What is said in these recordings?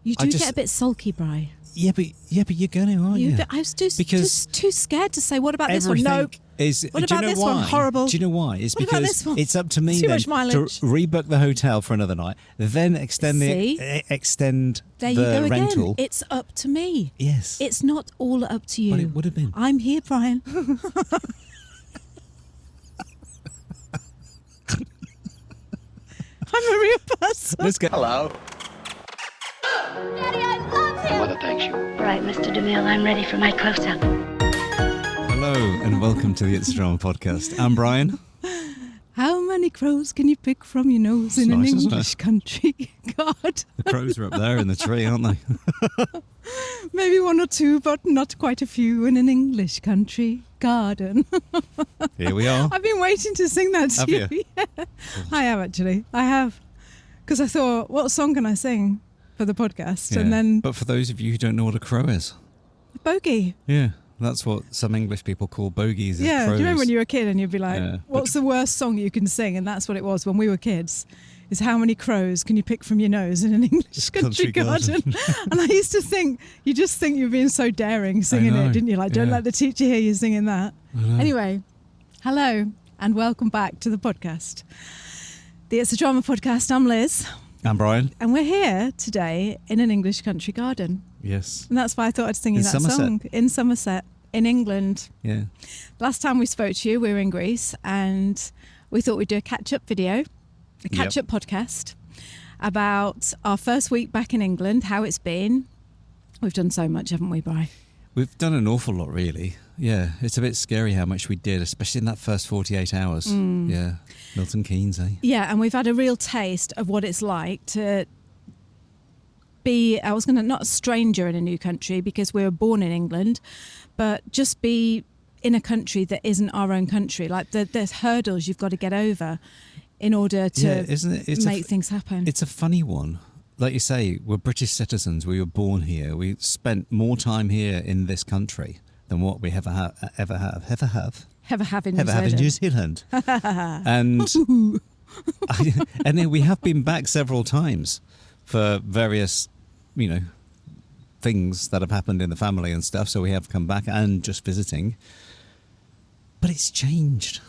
You do get a bit sulky, Bri. Yeah, but you're going to, aren't you? I was just too scared to say, what about this one? No. What about this one? Horrible. Do you know why? It's what because it's up to me too then much mileage. to rebook the hotel for another night, then extend there the you go rental. Again. It's up to me. Yes. It's not all up to you. But it would have been. I'm here, Brian. I'm a real person. Let's go. Hello. Daddy, I love him. Mother thanks you. Right, Mr. DeMille, I'm ready for my close-up. Hello and welcome to the It's Drama podcast. I'm Brian. How many crows can you pick from your nose in an English country? God. The crows are up there in the tree, aren't they? Maybe one or two, but not quite a few in an English country garden. Here we are. I've been waiting to sing that to Have you. Yeah. I have actually. I have. Because I thought, what song can I sing for the podcast? Yeah. And then But for those of you who don't know what a crow is. Bogey. Yeah. That's what some English people call bogies. Yeah, crows. do you remember when you were a kid and you'd be like, Yeah. what's the worst song you can sing? And that's what it was when we were kids, is how many crows can you pick from your nose in an English country garden? And I used to think, you just think you're being so daring singing it, didn't you? Like, don't let the teacher hear you singing that. Anyway, hello and welcome back to the podcast. The It's a Drama podcast. I'm Liz. I'm Brian. And we're here today in an English country garden. Yes. And that's why I thought I'd sing you that Somerset. song. In Somerset, in England. Yeah. Last time we spoke to you, we were in Greece, and we thought we'd do a catch-up video, a catch-up podcast about our first week back in England, how it's been. We've done so much, haven't we, Bri? We've done an awful lot, really. Yeah, it's a bit scary how much we did, especially in that first 48 hours. Yeah, Milton Keynes, eh? Yeah, and we've had a real taste of what it's like to be, not a stranger in a new country because we were born in England, but just be in a country that isn't our own country. Like there's hurdles you've got to get over in order to make things happen. It's a funny one. Like you say, we're British citizens. We were born here. We spent more time here in this country than what we ever have in New Zealand. And and then we have been back several times for various, things that have happened in the family and stuff. So we have come back and just visiting. But it's changed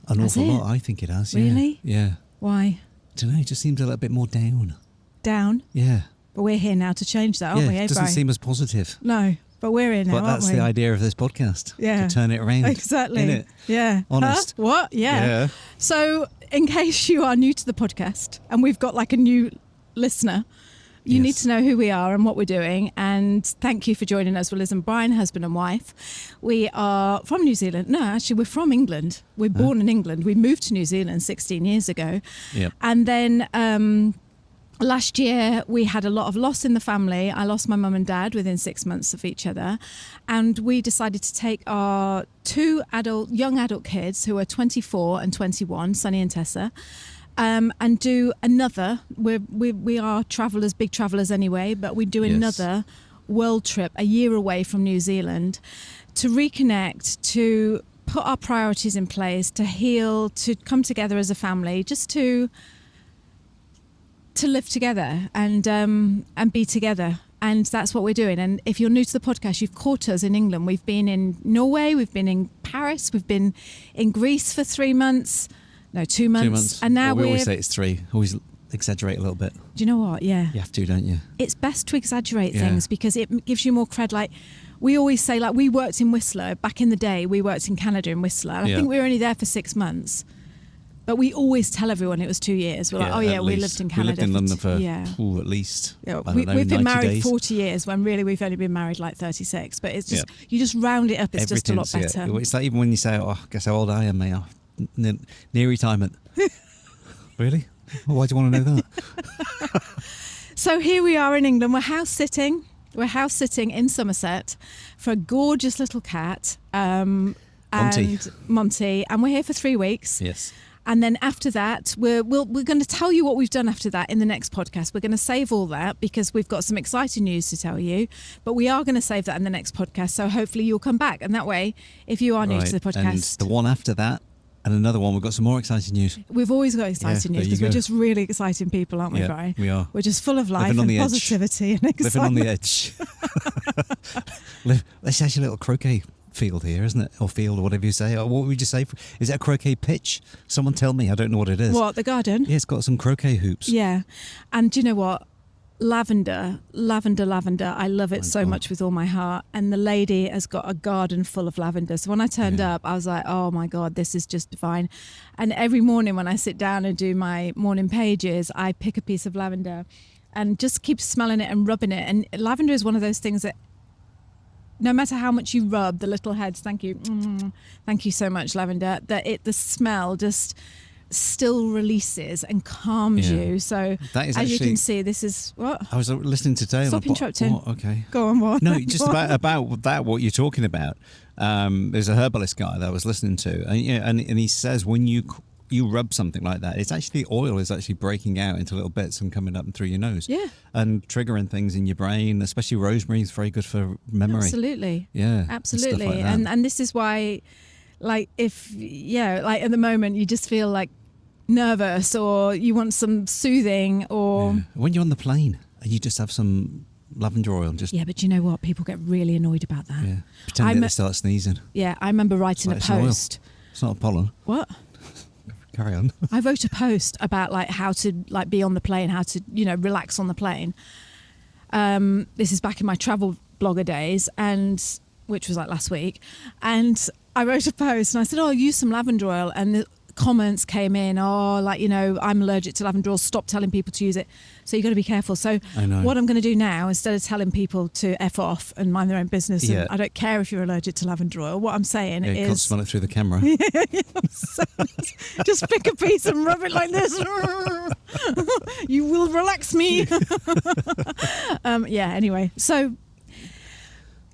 an awful lot. I think it has. Really? Yeah. Why? I don't know. It just seems a little bit more down. Down? Yeah. But we're here now to change that, aren't we? It doesn't seem as positive. No, but we're here now, But that's the idea of this podcast. Yeah. To turn it around. Exactly. Innit? Yeah. Honest. Huh? What? Yeah. So in case you are new to the podcast and we've got like a new listener, you need to know who we are and what we're doing. And thank you for joining us. We're Liz and Brian, husband and wife. We are from New Zealand. No, actually, we're from England. We're born in England. We moved to New Zealand 16 years ago. Yep. And then last year, we had a lot of loss in the family. I lost my mum and dad within 6 months of each other. And we decided to take our two young adult kids who are 24 and 21, Sonny and Tessa, and do another. We are travellers, big travellers anyway, but we do another world trip a year away from New Zealand to reconnect, to put our priorities in place, to heal, to come together as a family, just to live together and be together. And that's what we're doing. And if you're new to the podcast, you've caught us in England. We've been in Norway, we've been in Paris, we've been in Greece for 3 months. No, 2 months. 2 months. And now we always say it's 3. Always exaggerate a little bit. Do you know what? Yeah. You have to, don't you? It's best to exaggerate things because it gives you more cred. Like we always say, like we worked in Whistler. Back in the day, we worked in Canada in Whistler. And I think we were only there for 6 months. But we always tell everyone it was 2 years. We're like, we lived in Canada. We lived in London for at least, we've been married days. 40 years when really we've only been married like 36. But it's just, you just round it up. It's just a lot better. Yeah. It's like even when you say, guess how old I am, mate. Near retirement. Really? Well, why do you want to know that? So here we are in England. We're house sitting. We're house sitting in Somerset for a gorgeous little cat, Monty, and we're here for 3 weeks. Yes. And then after that, we're going to tell you what we've done after that in the next podcast. We're going to save all that because we've got some exciting news to tell you. But we are going to save that in the next podcast. So hopefully you'll come back. And that way, if you are new to the podcast, and the one after that And another one, we've got some more exciting news. We've always got exciting news because we're just really exciting people, aren't we, Brian? We are. We're just full of life and positivity and excitement. Living on the edge. It's actually a little croquet field here, isn't it? Or field, or whatever you say. Or what would you say? Is it a croquet pitch? Someone tell me. I don't know what it is. What, the garden? Yeah, it's got some croquet hoops. Yeah. And do you know what? Lavender. I love it so much with all my heart. And the lady has got a garden full of lavender. So when I turned up, I was like, oh my God, this is just divine. And every morning when I sit down and do my morning pages, I pick a piece of lavender and just keep smelling it and rubbing it. And lavender is one of those things that no matter how much you rub the little heads, thank you so much, lavender, that the smell just still releases and calms you. So that is as you can see, this is what I was listening today. Stop interrupting. Oh, okay, go on. What? No, just about that. What you're talking about. There's a herbalist guy that I was listening to, and he says when you rub something like that, it's actually oil is actually breaking out into little bits and coming up and through your nose. Yeah. And triggering things in your brain, especially rosemary is very good for memory. Absolutely. Yeah. Absolutely. Like and this is why, like at the moment you just feel like nervous or you want some soothing or when you're on the plane and you just have some lavender oil and just but you know what, people get really annoyed about that. Pretend they start sneezing. I remember writing a post. It's not a pollen. What? Carry on. I wrote a post about like how to like be on the plane, how to relax on the plane. This is back in my travel blogger days, and which was like last week, and I wrote a post and I said, oh, use some lavender oil, and the comments came in, I'm allergic to lavender oil, stop telling people to use it, so you've got to be careful. So what I'm going to do now, instead of telling people to F off and mind their own business, and I don't care if you're allergic to lavender oil, what I'm saying is you can't smell it through the camera. Just pick a piece and rub it like this. You will relax me. Anyway, so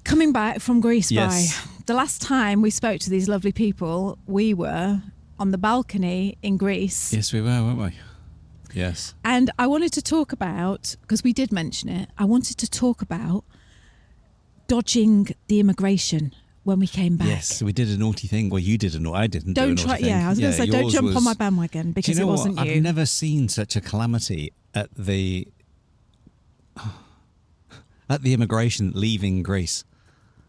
coming back from Greece, the last time we spoke to these lovely people, we were on the balcony in Greece. Yes, we were, weren't we? Yes. And I wanted to talk about, because we did mention it, I wanted to talk about dodging the immigration when we came back. Yes, we did a naughty thing. Well, you did a naughty. I didn't do a naughty thing. I was going to say, don't jump on my bandwagon because it wasn't you. I've never seen such a calamity at the immigration leaving Greece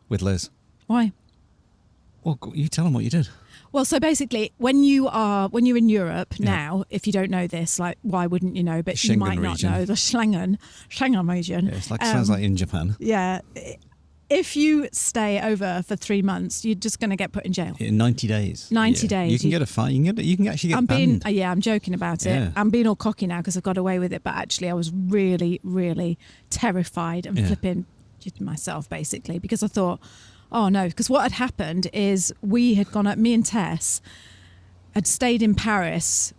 with Liz. Why? Well, you tell them what you did. Well, so basically, when you're in Europe now, if you don't know this, like, why wouldn't you know? But Schengen you might not know the Schengen region. Yeah, it's like sounds like in Japan. Yeah, if you stay over for 3 months, you're just going to get put in jail. In 90 days. 90 days. You can get a fine. You can actually get banned. I'm joking about it. I'm being all cocky now because I've got away with it. But actually, I was really, really terrified and flipping myself, basically, because I thought, oh no, because what had happened is we had gone up, me and Tess had stayed in Paris.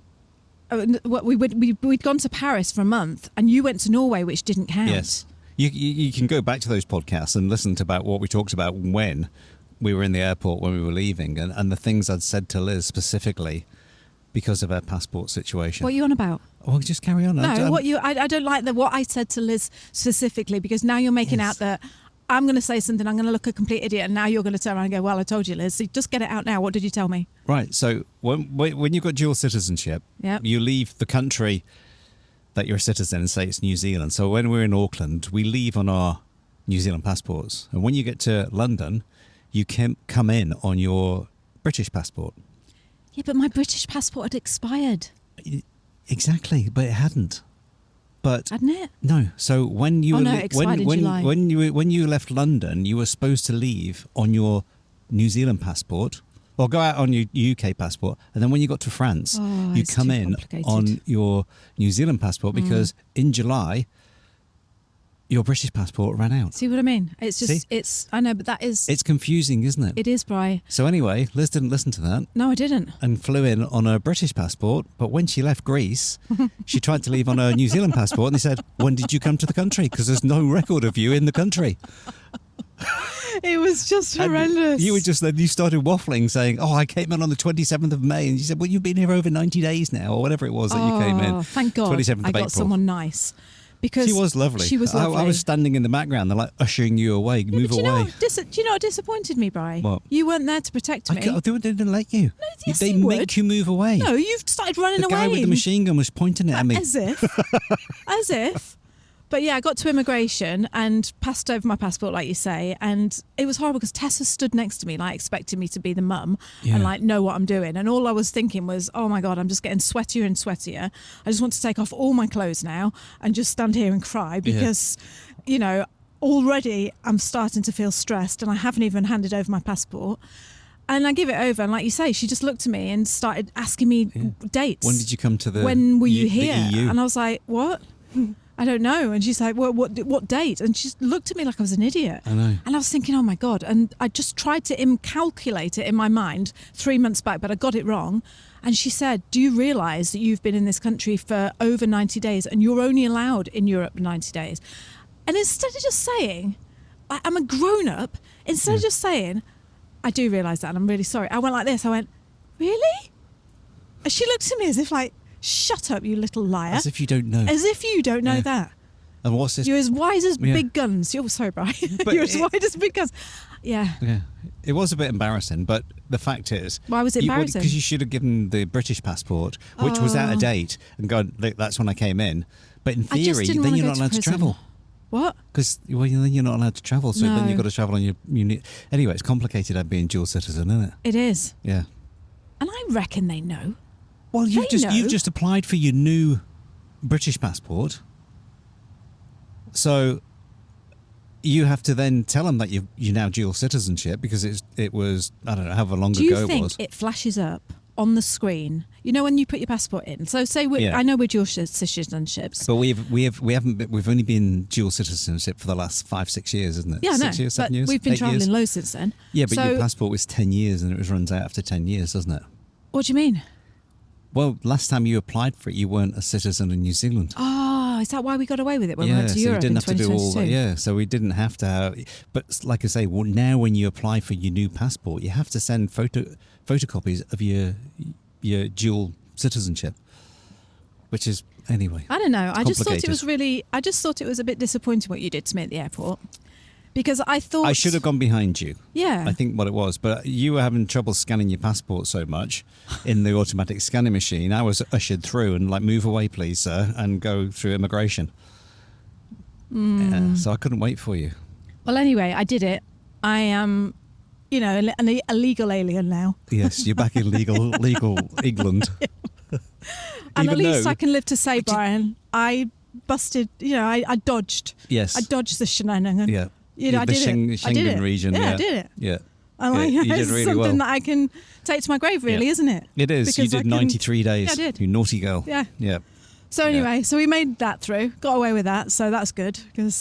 We'd gone to Paris for a month, and you went to Norway, which didn't count. Yes. You can go back to those podcasts and listen to about what we talked about when we were in the airport when we were leaving, and the things I'd said to Liz specifically because of her passport situation. What are you on about? Oh, just carry on. No, I don't like what I said to Liz specifically, because now you're making out that I'm going to say something, I'm going to look a complete idiot, and now you're going to turn around and go, well, I told you, Liz. So just get it out now. What did you tell me? Right. So when you've got dual citizenship, you leave the country that you're a citizen and say it's New Zealand. So when we're in Auckland, we leave on our New Zealand passports. And when you get to London, you can come in on your British passport. Yeah, but my British passport had expired. Exactly, but it hadn't. But hadn't it? No. So when you it expired in July. when you left London, you were supposed to leave on your New Zealand passport, or go out on your UK passport, and then when you got to France, you come in on your New Zealand passport, because in July your British passport ran out. See what I mean? It's just I know, but that is it's confusing, isn't it? It is, Bri. So anyway, Liz didn't listen to that. No, I didn't. And flew in on a British passport, but when she left Greece, she tried to leave on her New Zealand passport, and they said, "When did you come to the country? Because there's no record of you in the country." It was just horrendous. You started waffling, saying, "Oh, I came in on the 27th of May," and you said, "Well, you've been here over 90 days now," or whatever it was that you came in. Thank God 27th of I got April. someone nice. because she was lovely. She was lovely. I was standing in the background. They're like ushering you away. Yeah, Move do you know away. do you know what disappointed me, Bri? What? You weren't there to protect me. They didn't let you. No, yes, they you make would. you move away. No, you've started running the away. guy with the machine gun was pointing it at me. As if. As if. But yeah, I got to immigration and passed over my passport, like you say, and it was horrible because Tessa stood next to me, like expecting me to be the mum and like know what I'm doing. And all I was thinking was, oh my God, I'm just getting sweatier and sweatier. I just want to take off all my clothes now and just stand here and cry because, you know, already I'm starting to feel stressed and I haven't even handed over my passport. And I give it over, and like you say, she just looked at me and started asking me dates. When did you come to the? When were you here? The EU? And I was like, what? I don't know. And she's like, well, what date? And she looked at me like I was an idiot. I know. And I was thinking, oh my God. And I just tried to calculate it in my mind 3 months back, but I got it wrong. And she said, do you realise that you've been in this country for over 90 days and you're only allowed in Europe 90 days? And instead of just saying, I'm a grown up, instead of just saying, I do realise that and I'm really sorry, I went like this. I went, really? And she looked at me as if like, shut up, you little liar. As if you don't know. As if you don't know that. And what's this? You're as wise as big guns. You're sorry, Brian. You're as wide as big guns. Yeah. Yeah. It was a bit embarrassing, but the fact is... Why was it embarrassing? Because you should have given the British passport, which was out of date, and gone, look, that's when I came in. But in theory, then you're not allowed to travel. What? Because then you're not allowed to travel, so No. then you've got to travel on your... Anyway, it's complicated being dual citizen, isn't it? It is. Yeah. And I reckon they know. Well, you've just applied for your new British passport, so you have to then tell them that you're now dual citizenship because it was, I don't know, however long ago it was. Do you think it flashes up on the screen? You know when you put your passport in. So say I know we're dual citizenships, but we've only been dual citizenship for the last 5-6 years, isn't it? Yeah, 6 years, 7 years. We've been 8 travelling years? loads since then. Yeah, but your passport was 10 years and it runs out after 10 years, doesn't it? What do you mean? Well, last time you applied for it, you weren't a citizen in New Zealand. Oh, is that why we got away with it when we went to Europe so you didn't in have to do all 2022? that. Yeah, so we didn't have to have... But like I say, now when you apply for your new passport, you have to send photocopies of your dual citizenship, which is, anyway... I don't know. I just thought it was a bit disappointing what you did to me at the airport. Because I thought... I should have gone behind you. Yeah. I think what it was. But you were having trouble scanning your passport so much in the automatic scanning machine. I was ushered through and like, move away, please, sir, and go through immigration. Yeah, so I couldn't wait for you. Well, anyway, I did it. I am, a legal alien now. Yes, you're back in legal England. And at least I can live to say, Brian, I busted, I dodged. Yes. I dodged the shenanigan. Yeah. I did it. Schengen region. Yeah, I did it. Yeah. And you did it's really something well. that I can take to my grave, really, isn't it? It is. Because you did 93 days. Yeah, I did. You naughty girl. Yeah. Yeah. So anyway, so we made that through, got away with that, so that's good because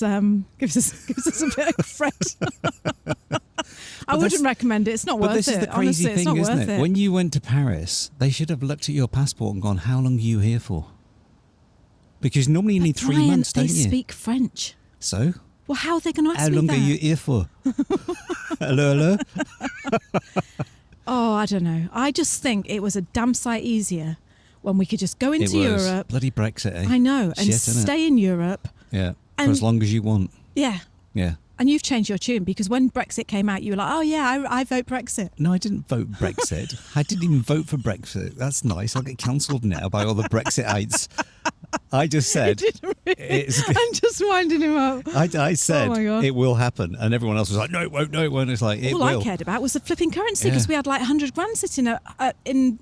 gives us a bit of fret. I wouldn't recommend it. It's not worth it. But this is the crazy Honestly, thing, it's not isn't worth it? When you went to Paris, they should have looked at your passport and gone, "How long are you here for?" Because normally you need 3 months, don't you? They speak French. So? Well, how are they going to ask How me long that? are you here for? Hello? Oh, I don't know. I just think it was a damn sight easier when we could just go into Europe. Bloody Brexit, eh? I know. And Shit, stay in Europe. Yeah. For And- as long as you want. Yeah. Yeah. And you've changed your tune because when Brexit came out, you were like, oh, yeah, I vote Brexit. No, I didn't vote Brexit. I didn't even vote for Brexit. That's nice. I'll get cancelled now by all the Brexitites. I just said... I'm just winding him up. I said Oh my God. it will happen. And everyone else was like, no, it won't, no, it won't. It's like, it All will. I cared about was the flipping currency because we had like 100 grand sitting in,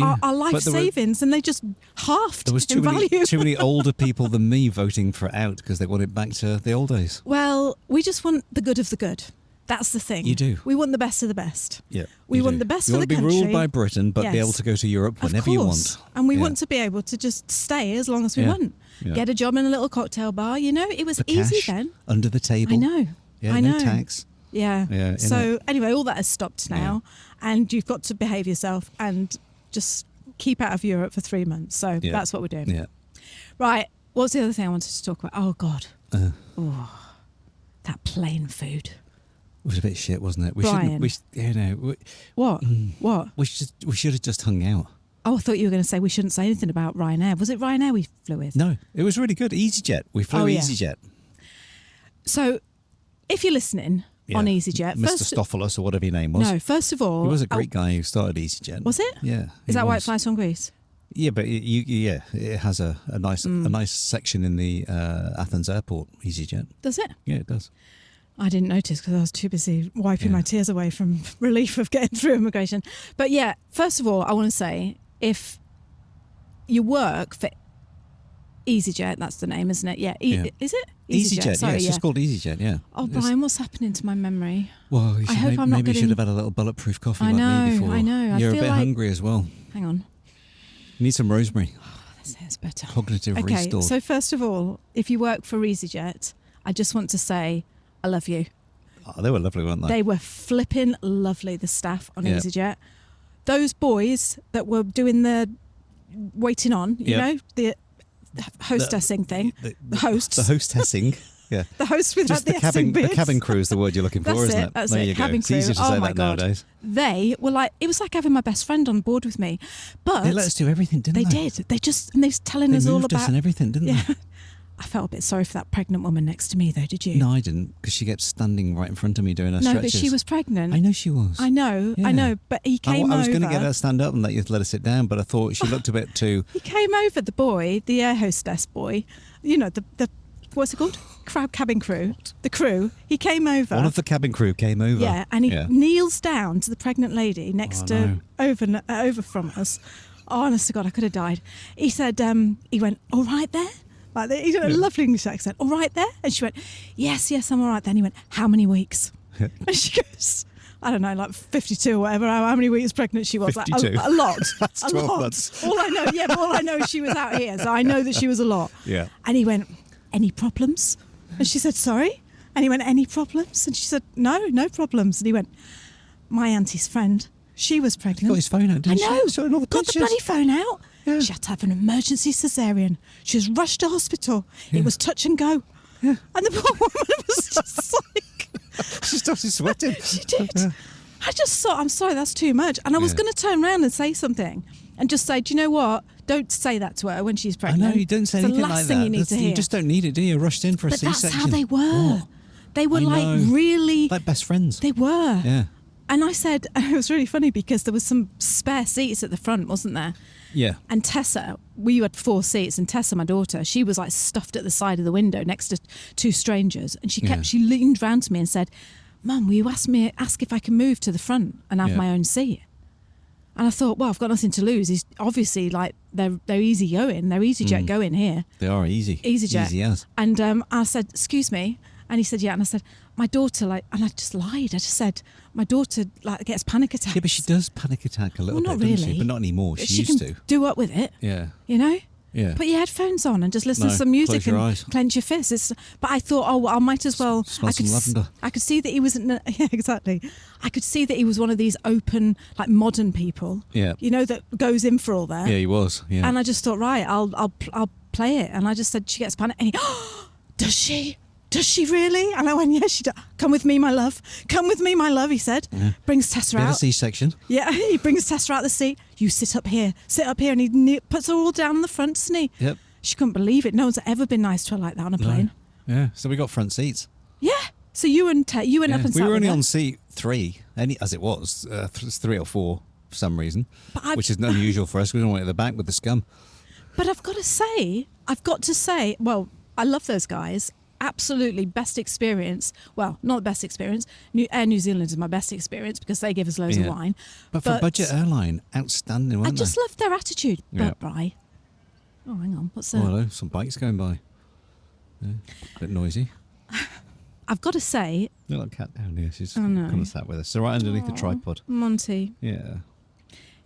our life But there were- savings and they just halved There was in value. too many older people than me voting for it out because they want it back to the old days. Well, we just want the good of the good. That's the thing. You do. We want the best of the best. Yeah, We you want do. the best you for want the to be country. ruled by Britain, but be Yes. able to go to Europe Of whenever you course. want. And we Yeah. want to be able to just stay as long as we Yeah. want. Yeah. Get a job in a little cocktail bar. It was For easy cash, then. under the table. I know. Yeah, I no know. tax. Yeah. Yeah, So anyway, all that has stopped now, and you've got to behave yourself and just keep out of Europe for 3 months. So Yeah. that's what we're doing. Yeah. Right. What's the other thing I wanted to talk about? Oh God. Uh, That plain food. It was a bit shit, wasn't it? We Brian. shouldn't. What? What? We should have just hung out. Oh, I thought you were going to say we shouldn't say anything about Ryanair. Was it Ryanair we flew with? No, it was really good. EasyJet. We flew EasyJet. So, if you're listening on EasyJet, Mr. Stophelos or whatever your name was. No, first of all, he was a great guy who started EasyJet. Was it? Yeah. Is that why it flies from Greece? Yeah, but it has a nice section in the Athens airport. EasyJet. Does it? Yeah, it does. I didn't notice because I was too busy wiping my tears away from relief of getting through immigration. But yeah, first of all, I want to say, if you work for EasyJet, that's the name, isn't it? Yeah. Is it? EasyJet, sorry, it's just called EasyJet, yeah. Oh, Brian, what's happening to my memory? Well, I hope I'm not maybe you getting... should have had a little bulletproof coffee I like know, me before. I know. You're I a feel bit hungry as well. Hang on. You need some rosemary. Oh, that's better. Cognitive okay, restore. so first of all, if you work for EasyJet, I just want to say I love you. Oh, they were lovely, weren't they? They were flipping lovely, the staff on EasyJet. Those boys that were doing the waiting on, you know, the hostessing thing. The hosts. The hostessing. Yeah. The host without just the essing cabin. bits. The cabin crew is the word you're looking for, isn't it? That's there it. you Cabin go. crew. It's easier to say that nowadays. They were like, it was like having my best friend on board with me. But they let us do everything, didn't they? They did. And they was telling us all moved about us and everything, didn't they? I felt a bit sorry for that pregnant woman next to me, though. Did you? No, I didn't, because she kept standing right in front of me doing her stretches. No, but she was pregnant. I know she was. I know. But he came over. I was going to get her to stand up and let her sit down, but I thought she looked a bit too... He came over, the boy, the air hostess boy, you know, the what's it called? Cabin crew. The crew. He came over. One of the cabin crew came over. Yeah, and he kneels down to the pregnant lady next to over from us. Oh, honest to God, I could have died. He said, he went, all right there? Like, he did a lovely English accent. All right there? And she went, yes, I'm all right. Then he went, how many weeks? And she goes, I don't know, like 52 or whatever, how many weeks pregnant she was. 52. Like, a lot. That's a 12 lot. months. All I know is she was out here, so I know that she was a lot. Yeah. And he went, any problems? And she said, sorry? And he went, any problems? And she said, no problems. And he went, my auntie's friend, she was pregnant. He got his phone out, didn't I know. Showing all the got the pictures. bloody phone out. Yeah. She had to have an emergency cesarean. She was rushed to hospital. It was touch and go. Yeah. And the poor woman was just like... She started sweating. She did. I just thought, I'm sorry, that's too much. And I was going to turn around and say something and just say, do you know what? Don't say that to her when she's pregnant. I know, you don't say anything like that. It's the last thing you need to hear. You just don't need it, do you? Rushed in for a C-section. But that's how they were. What? They were really... Like best friends. They were. Yeah. And I said, it was really funny because there was some spare seats at the front, wasn't there? Yeah. And Tessa, we had 4 seats, and Tessa, my daughter, she was like stuffed at the side of the window next to 2 strangers. And she leaned round to me and said, Mum, will you ask if I can move to the front and have my own seat? And I thought, well, I've got nothing to lose. He's obviously like they're easy going. They're EasyJet going here. They are easy. EasyJet. Easy as. And I said, excuse me. And he said, yeah. And I said, my daughter, and I just lied. I just said, my daughter gets panic attacks. Yeah, but she does panic attack a little bit, doesn't she? But not anymore. She used to. Do up with it. Yeah. You know? Yeah. Put your headphones on and just listen to some music and eyes. clench your fists. But I thought, I might as well. Smell some lavender. I could see that he wasn't. Yeah, exactly. I could see that he was one of these open, like modern people. Yeah. You know, that goes in for all that. Yeah, he was. Yeah. And I just thought, right, I'll play it. And I just said, she gets panic. And he, does she? Does she really? And I went, yes, she does. Come with me, my love. Come with me, my love, he said. Yeah. Brings Tessa out. Bit of C-section. Yeah, he brings Tessa out the seat. You sit up here. Sit up here. And he puts her all down in the front, doesn't he? Yep. She couldn't believe it. No one's ever been nice to her like that on a plane. No. Yeah, so we got front seats. Yeah. So you went up and sat we were only with her. on seat 3, as it was, 3 or 4 for some reason, which is unusual for us. We don't want it at the back with the scum. But I've got to say, well, I love those guys. Absolutely best experience. Well, not the best experience. Air New Zealand is my best experience because they give us loads of wine. But for a budget airline, outstanding, weren't I just loved their attitude. Yeah. But Bri. Oh, hang on. What's that? Oh, hello. Some bikes going by. Yeah, a bit noisy. I've got to say... Look like a cat down here. She's kind of sat with us. So right underneath the tripod. Monty. Yeah.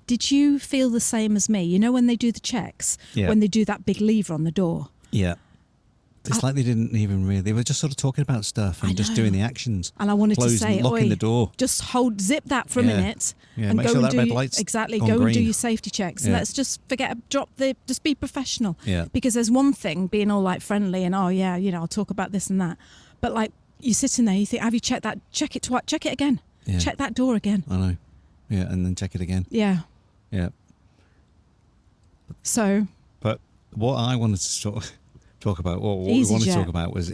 Did you feel the same as me? You know when they do the checks? Yeah. When they do that big lever on the door? Yeah. It's like they didn't even really... They were just sort of talking about stuff and just doing the actions. And I wanted to say, locking the door. Just zip that for a minute. Yeah, and make go sure and that red light's exactly, on go green. and do your safety checks. And let's just just be professional. Yeah. Because there's one thing being all like friendly and, I'll talk about this and that. But like, you're sitting there, you think, have you checked that? Check it twice. Check it again. Yeah. Check that door again. I know. Yeah, and then check it again. Yeah. Yeah. So, But what I wanted to talk about, what we wanted to EasyJet. talk about was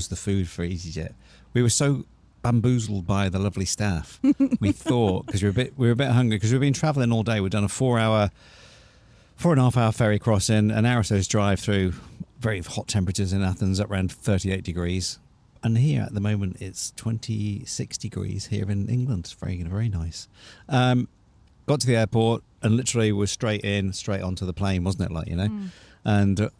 the food for EasyJet. We were so bamboozled by the lovely staff. We thought, because we were a bit hungry, because we've been travelling all day. We've done a 4.5 hour ferry crossing, an hour or so's drive through very hot temperatures in Athens, up around 38 degrees. And here at the moment, it's 26 degrees here in England. It's very, very nice. Got to the airport and literally was straight onto the plane, wasn't it? Like, you know? And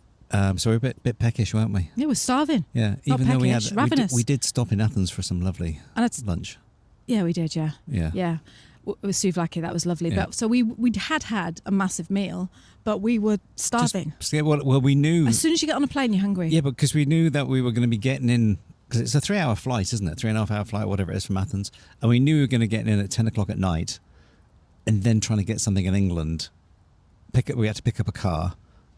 so we're a bit peckish, weren't we? yeah, we're starving. Yeah, Not even though peckish, ravenous. we did stop in Athens for some lovely lunch. Yeah, we did, yeah. Yeah. Yeah. It was souvlaki, that was lovely. Yeah. But so we had a massive meal, but we were starving. Well, we knew. As soon as you get on a plane, you're hungry. Yeah, because we knew that we were going to be getting in, because it's a 3-hour flight, isn't it? 3.5 hour flight, whatever it is, from Athens. And we knew we were going to get in at 10 o'clock at night and then trying to get something in England. We had to pick up a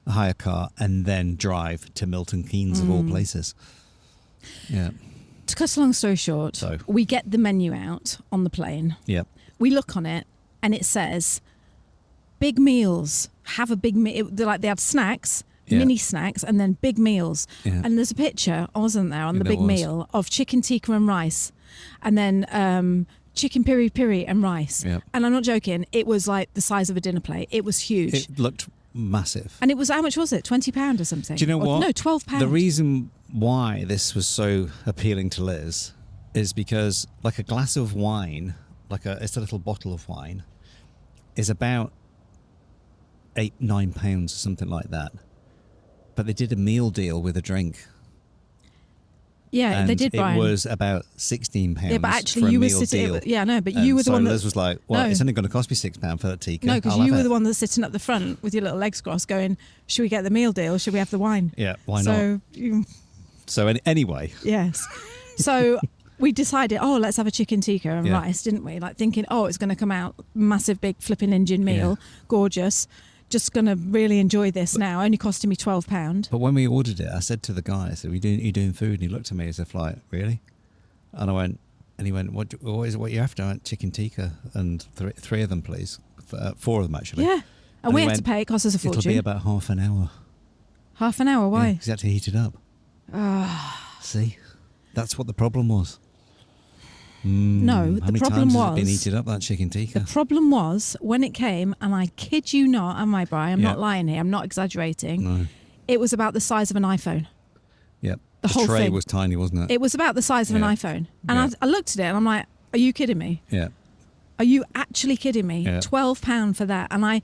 hire car, and then drive to Milton Keynes, of all places. Yeah. To cut a long story short, we get the menu out on the plane. Yep. We look on it, and it says, big meals. Have a big meal. They had snacks, mini snacks, and then big meals. Yeah. And there's a picture, wasn't there, on the There big was. meal of chicken tikka and rice, and then chicken piri piri and rice. Yep. And I'm not joking. It was like the size of a dinner plate. It was huge. It looked massive. And it was, how much was it? £20 or something? Do you know what? No, £12. The reason why this was so appealing to Liz is because, like, a glass of wine, it's a little bottle of wine, is about £8-9 or something like that. But they did a meal deal with a drink. Yeah, and they did, Brian. It was about £16 Yeah, but actually for a you were meal sitting. deal. Yeah, no, but And you were the so one that Liz was like, "Well, No. it's only going to cost me £6 for that tikka." No, because I'll you have were it." the one that's sitting at the front with your little legs crossed, going, "Should we get the meal deal? Should we have the wine?" Yeah, why not? So anyway, Yes. So we decided, let's have a chicken tikka and Yeah. rice, didn't we? Like thinking, it's going to come out massive, big flipping Indian meal, gorgeous. Just going to really enjoy this now. Only costing me £12. but when we ordered it, I said to the guy, I said, you doing food? And he looked at me as if like, really? And I went, and he went, what is it, what you after? I went, chicken tikka and three of them, please. 4 of them, actually. Yeah. And we he had to went, pay. It cost us a fortune. It'll be about half an hour. Half an hour? Why? Yeah, 'cause you had to heat it up. See? That's what the problem was. No, How the many problem times has it was been heated up, that chicken tikka? the problem was when it came, and I kid you not, am I, Brian? I'm Yeah. not lying here. I'm not exaggerating. No. It was about the size of an iPhone. Yep. The whole tray thing. was tiny, wasn't it? It was about the size of an Yeah. iPhone. And Yeah. I looked at it and I'm like, are you kidding me? Yeah. Are you actually kidding me? Yeah. £12 for that. And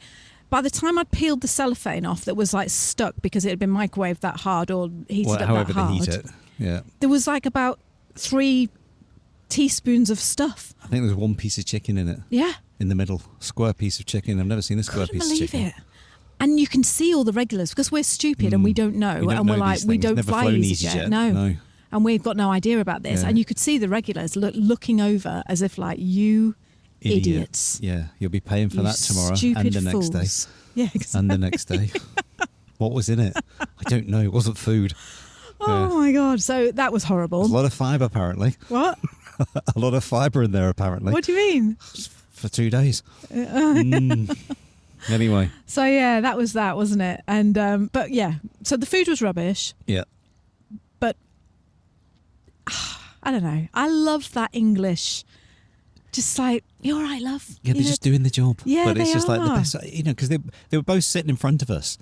by the time I'd peeled the cellophane off that was like stuck because it had been microwaved that hard or heated up However that hard, they heat it. Yeah. there was like about 3 teaspoons of stuff. I think there was one piece of chicken in it. Yeah. In the middle. Square piece of chicken. I've never seen a square Couldn't piece believe of chicken. it. And you can see all the regulars because we're stupid and we don't know. We don't and we're know like, these we things. don't Never fly flown EasyJet. EasyJet. No. No. And we've got no idea about this. Yeah. And you could see the regulars looking over as if like, you idiots. Yeah. You'll be paying for You that tomorrow stupid and the next day. fools. Yeah, exactly. And the next day. What was in it? I don't know. It wasn't food. Oh my God. So that was horrible. There's a lot of fibre, apparently. What? A lot of fibre in there, apparently. What do you mean? For 2 days. Anyway. So yeah, that was that, wasn't it? And but yeah, so the food was rubbish. Yeah. But I don't know. I love that English. Just like, you're all right, love. Yeah, they're just doing the job. Yeah, but it's they just like the are. best, because they were both sitting in front of us,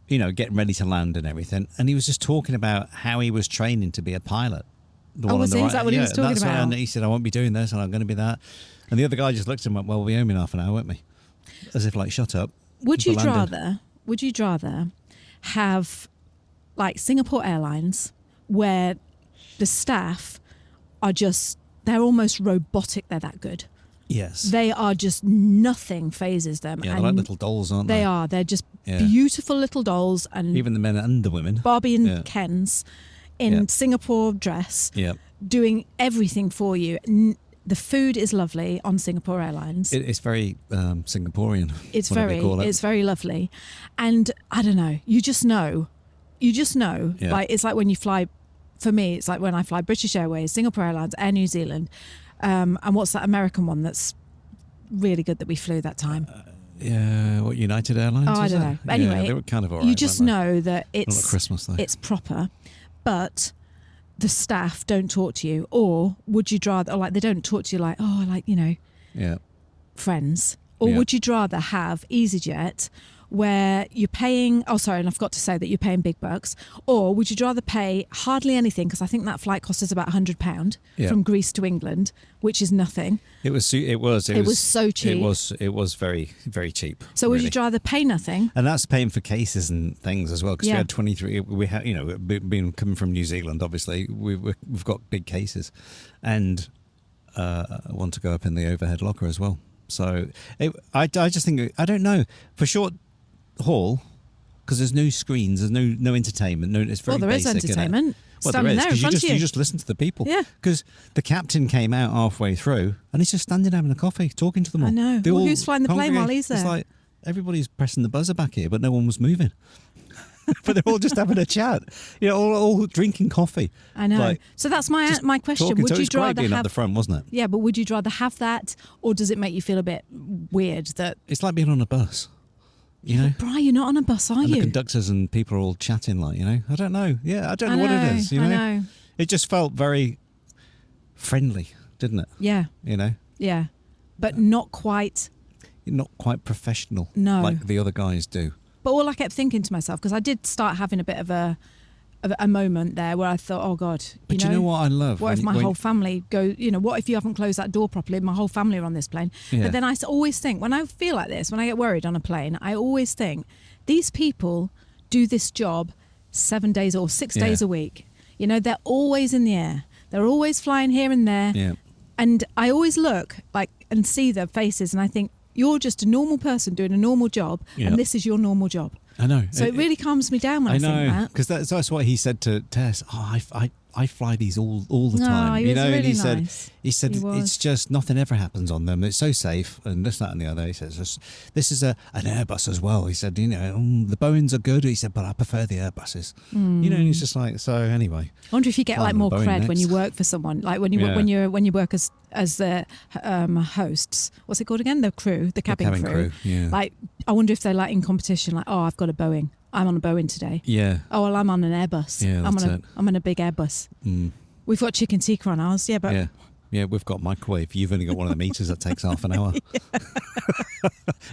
getting ready to land and everything. And he was just talking about how he was training to be a pilot. The one was on the he? Is that what he was talking that's about? And he said, I won't be doing this and I'm going to be that. And the other guy just looked at him and went, well, we'll be home in half an hour, won't we? As if like, shut up. Would you People landed. rather have like Singapore Airlines where the staff are just, they're almost robotic, they're that good. Yes. They are just, nothing phases them. Yeah, and they're like little dolls, aren't they? they are. They're just Yeah. beautiful little dolls and Even the men and the women. Barbie and Yeah. Kens in Yeah. Singapore dress, Yeah. doing everything for you. The food is lovely on Singapore Airlines. It's very Singaporean. It's whatever they call it. it's very lovely. And I don't know, you just know. Yeah. Like, it's like when you fly, for me, it's like when I fly British Airways, Singapore Airlines, Air New Zealand. And what's that American one that's really good that we flew that time? What, United Airlines? Oh, I don't know. Anyway, they were kind of all right. You just know that Not at Christmas, though. it's proper, but the staff don't talk to you. Or would you rather, like, they don't talk to you like, oh, like, friends? Or would you rather have EasyJet where you're paying, and I forgot to say that you're paying big bucks, or would you rather pay hardly anything, because I think that flight cost us about £100 from Greece to England, which is nothing. It was so cheap. It was very, very cheap. So would you rather pay nothing? And that's paying for cases and things as well, because we had 23, we had, being coming from New Zealand, obviously, we've got big cases, and I want to go up in the overhead locker as well. So I just think, I don't know, for short haul, because there's no screens, there's no entertainment, it's very there basic. Is entertainment. Well, standing there is, there in front of you just listen to the people. Yeah. Because the captain came out halfway through, and he's just standing having a coffee, talking to them all. I know. Who's flying the plane while he's there? It's like everybody's pressing the buzzer back here, but no one was moving. But they're all just having a chat, all drinking coffee. I know. So that's my question. Talking. Would so you rather being at the front, wasn't it? Yeah, but would you rather have that, or does it make you feel a bit weird that it's like being on a bus? Bri, you're not on a bus, are and you? The conductors and people are all chatting, like, I don't know. Yeah, I don't know what it is. I know. It just felt very friendly, didn't it? Yeah. Yeah, but not quite professional. No, like the other guys do. But all I kept thinking to myself, because I did start having a bit of a moment there where I thought, oh God, you know what I love? What if my whole family go, what if you haven't closed that door properly, my whole family are on this plane? Yeah. But then I always think, when I feel like this, when I get worried on a plane, I always think, these people do this job 7 days or 6 days a week. They're always in the air. They're always flying here and there. Yeah. And I always look and see their faces, and I think, you're just a normal person doing a normal job, and this is your normal job. I know. So it really calms me down when I think that. Because that's what he said to Tess. Oh, I fly these all the time. He was really and he nice. said it's just nothing ever happens on them. It's so safe, and this, that, and the other. He says this is an Airbus as well. He said, the Boeings are good. He said, but I prefer the Airbuses. And he's just like, so anyway. I wonder if you get more cred when you work for someone, like when you work as the hosts. What's it called again? The crew, the cabin crew. Yeah. Like, I wonder if they're like in competition. Like, oh, I've got a Boeing. I'm on a Boeing today. Yeah. Oh, well, I'm on an Airbus. Yeah, I'm on a big Airbus. We've got chicken tikka on ours. Yeah, but yeah, we've got microwave. You've only got one of the meters that takes half an hour.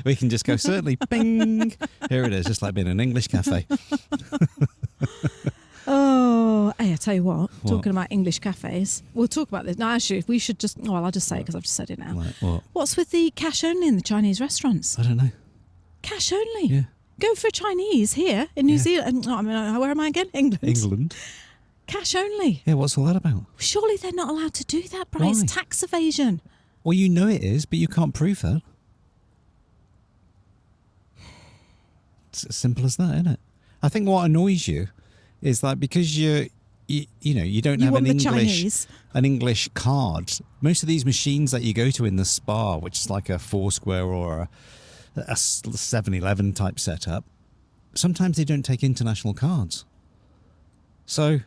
We can just go, certainly, bing. Here it is, just like being in an English cafe. Oh, hey, I tell you what, talking about English cafes, we'll talk about this. No, actually, we should just, I'll just say it because I've just said it now. Like what? What's with the cash only in the Chinese restaurants? I don't know. Cash only? Yeah. Go for a Chinese here in New Zealand. Where am I again? England. Cash only. Yeah, what's all that about? Surely they're not allowed to do that, Bryce. Why? Tax evasion. Well, it is, but you can't prove that. It's as simple as that, isn't it? I think what annoys you is like, because you don't have an English card. Most of these machines that you go to in the spa, which is like a Foursquare or a 7-Eleven type setup, sometimes they don't take international cards. So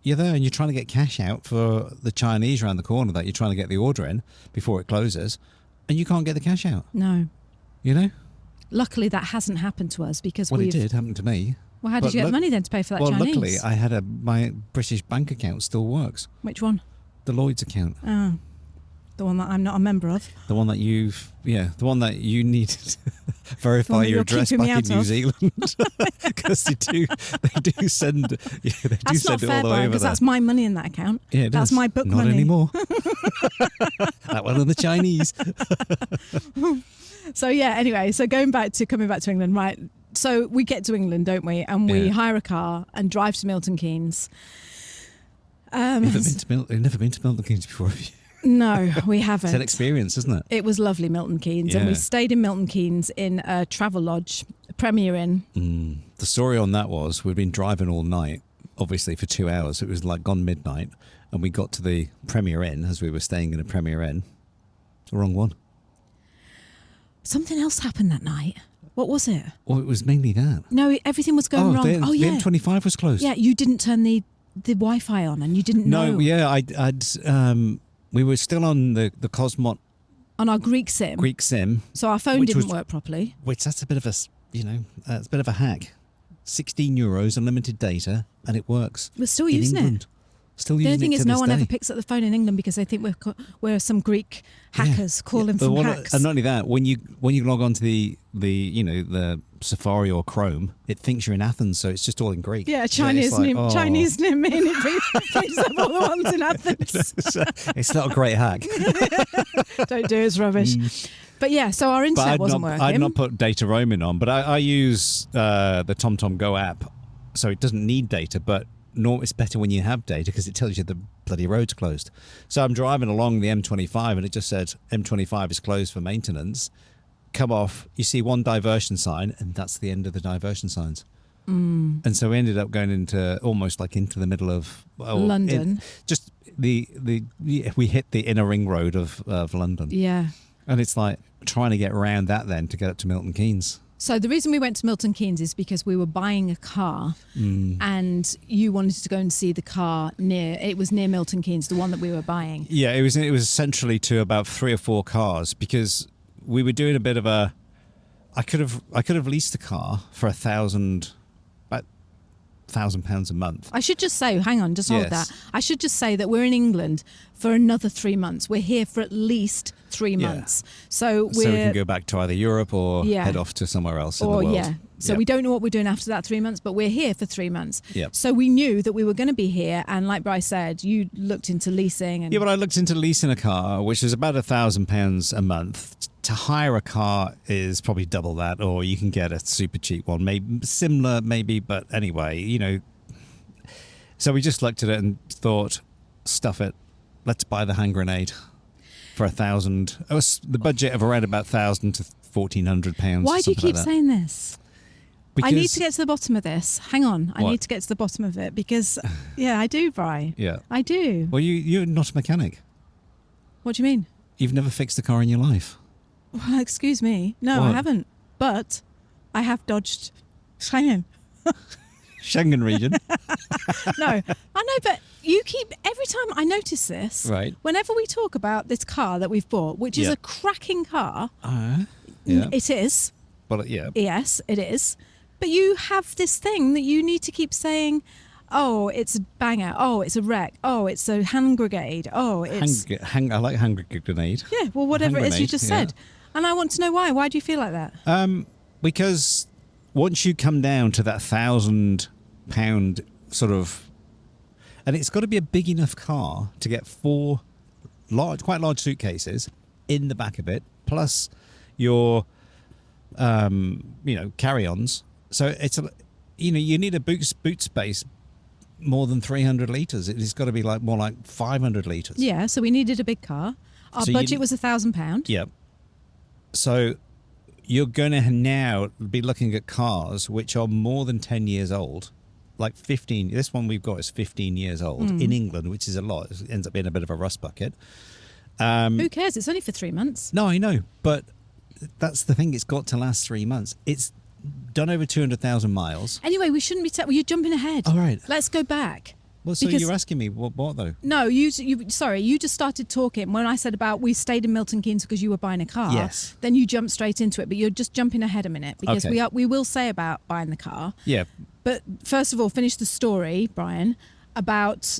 you're there and you're trying to get cash out for the Chinese around the corner that you're trying to get the order in before it closes, and you can't get the cash out. No. Luckily, that hasn't happened to us because it did happen to me. Well, how did you get the money then to pay for that Chinese? Well, luckily, I had my British bank account still works. Which one? The Lloyd's account. Oh, the one that I'm not a member of. The one that the one that you need to verify your address back in New Zealand, because they do send That's not it fair, all the way over because there. that's my money in that account. Yeah, that's my book money. Not anymore. That one of the Chinese. So anyway, coming back to England, right? So we get to England, don't we? And we hire a car and drive to Milton Keynes. You've never been to Milton Keynes before, have you? No, we haven't. It's an experience, isn't it? It was lovely, Milton Keynes. And we stayed in Milton Keynes in a travel lodge, Premier Inn. The story on that was, we'd been driving all night, obviously for 2 hours. It was like gone midnight. And we got to the Premier Inn, as we were staying in a Premier Inn. The wrong one. Something else happened that night. What was it? Well, it was mainly that. No, everything was going wrong. The M25 was closed. Yeah, you didn't turn the Wi-Fi on, and you didn't know. No, yeah, we were still on the Cosmot On our Greek sim. Greek sim. So our phone didn't work properly. Which that's a bit of a, it's a bit of a hack. €16, unlimited data, and it works. We're still in using England. it. Still The using only thing it is to no this one day. ever picks up the phone in England because they think we're some Greek hackers calling from hacks. And not only that, when you log on to the Safari or Chrome, it thinks you're in Athens, so it's just all in Greek. Yeah, So Chinese it's like, Chinese name, and it brings up all the ones in Athens. It's not a great hack. Don't do it, it's rubbish. But yeah, so our internet wasn't working. I'd not put data roaming on, but I use the TomTom Go app, so it doesn't need data, but it's better when you have data because it tells you the bloody road's closed. So I'm driving along the M25 and it just said M25 is closed for maintenance. Come off, you see one diversion sign, and that's the end of the diversion signs. And so we ended up going almost into the middle of London. We hit the inner ring road of London. Yeah. And it's like trying to get around that then to get up to Milton Keynes. So the reason we went to Milton Keynes is because we were buying a car and you wanted to go and see the car it was near Milton Keynes, the one that we were buying. Yeah, it was essentially to about 3 or 4 cars because we were doing a bit of a, I could have leased a car for about £1,000 a month. I should just say, hang on, just hold that. I should just say that we're in England for another 3 months. We're here for at least 3 months. So we can go back to either Europe or head off to somewhere else in the world. Yeah. So we don't know what we're doing after that 3 months, but we're here for 3 months. Yep. So we knew that we were going to be here. And like Bryce said, you looked into leasing. Yeah, but I looked into leasing a car, which is about £1,000 a month. To hire a car is probably double that, or you can get a super cheap one, maybe similar, but anyway, So we just looked at it and thought, stuff it, let's buy the hand grenade for £1,000. It was the budget of around about £1,000 to £1,400. Why do you keep saying this? Because I need to get to the bottom of this. Hang on, I need to get to the bottom of it because, I do, Bri. Yeah, I do. Well, you're not a mechanic. What do you mean? You've never fixed a car in your life. Well, excuse me. No, What? I haven't. But I have dodged Schengen. Schengen region. No, I know, but you keep, every time I notice this, Right. whenever we talk about this car that we've bought, which is Yeah. a cracking car, Yeah. it is. But yeah. Yes, it is. But you have this thing that you need to keep saying, oh, it's a banger. Oh, it's a wreck. Oh, it's a hand grenade. Oh, it's... I like hand grenade. Yeah, well, whatever it is you just said. And I want to know why. Why do you feel like that? Because once you come down to that £1,000 sort of, and it's got to be a big enough car to get 4 quite large suitcases in the back of it, plus your, carry-ons. So it's you need a boot space more than 300 litres. It's got to be more like 500 litres. Yeah, so we needed a big car. Our budget was £1,000. Yeah. So you're going to now be looking at cars which are more than 10 years old, like 15. This one we've got is 15 years old in England, which is a lot. It ends up being a bit of a rust bucket. Who cares? It's only for 3 months. No, I know. But that's the thing. It's got to last 3 months. It's done over 200,000 miles. Anyway, we shouldn't be... you're jumping ahead. All right. Let's go back. Well, so you're asking me what though? No, you just started talking when I said about we stayed in Milton Keynes because you were buying a car. Yes. Then you jumped straight into it, but you're just jumping ahead a minute because Okay. we will say about buying the car. Yeah. But first of all, finish the story, Brian, about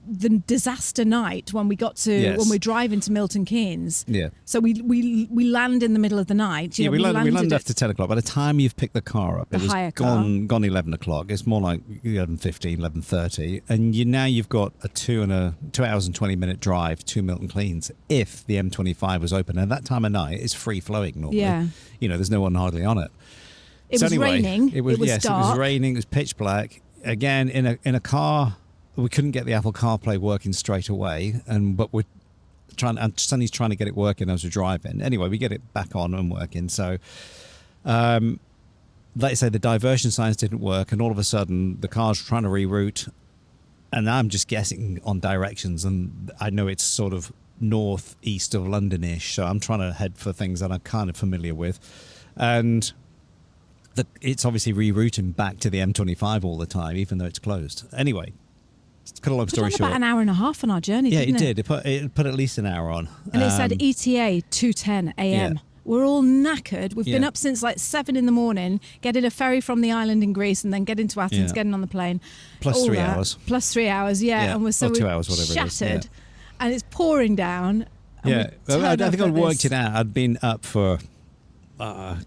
the disaster night when we got to when we're driving to Milton Keynes. Yeah. So we land in the middle of the night. We land after 10 o'clock. By the time you've picked the car up, it was gone 11 o'clock. It's more like 11:15, 11:30. And you've got a 2 hours and 20 minute drive to Milton Keynes if the M25 was open. And that time of night, it's free flowing normally. Yeah. There's no one hardly on it. It was raining. It was dark. It was raining. It was pitch black. Again, in a car, we couldn't get the Apple CarPlay working straight away, but we're trying. And Sonny's trying to get it working as we're driving. Anyway, we get it back on and working. So, like I say, the diversion signs didn't work, and all of a sudden, the car's trying to reroute, and I'm just guessing on directions, and I know it's sort of northeast of London-ish, so I'm trying to head for things that I'm kind of familiar with, and it's obviously rerouting back to the M25 all the time, even though it's closed. Anyway, to cut a long story About short. an hour and a half on our journey, Yeah, didn't it did. It put at least an hour on. And it said ETA 2:10 a.m. Yeah. We're all knackered. We've been Yeah. up since like 7 in the morning, getting a ferry from the island in Greece and then getting to Athens, Yeah. getting on the plane. Plus all 3 that. hours. Plus 3 hours, yeah. And we're 2 hours, whatever it is, shattered. yeah. And it's pouring down. And Yeah, we well, I turn think up I'd at worked this- it out. I'd been up for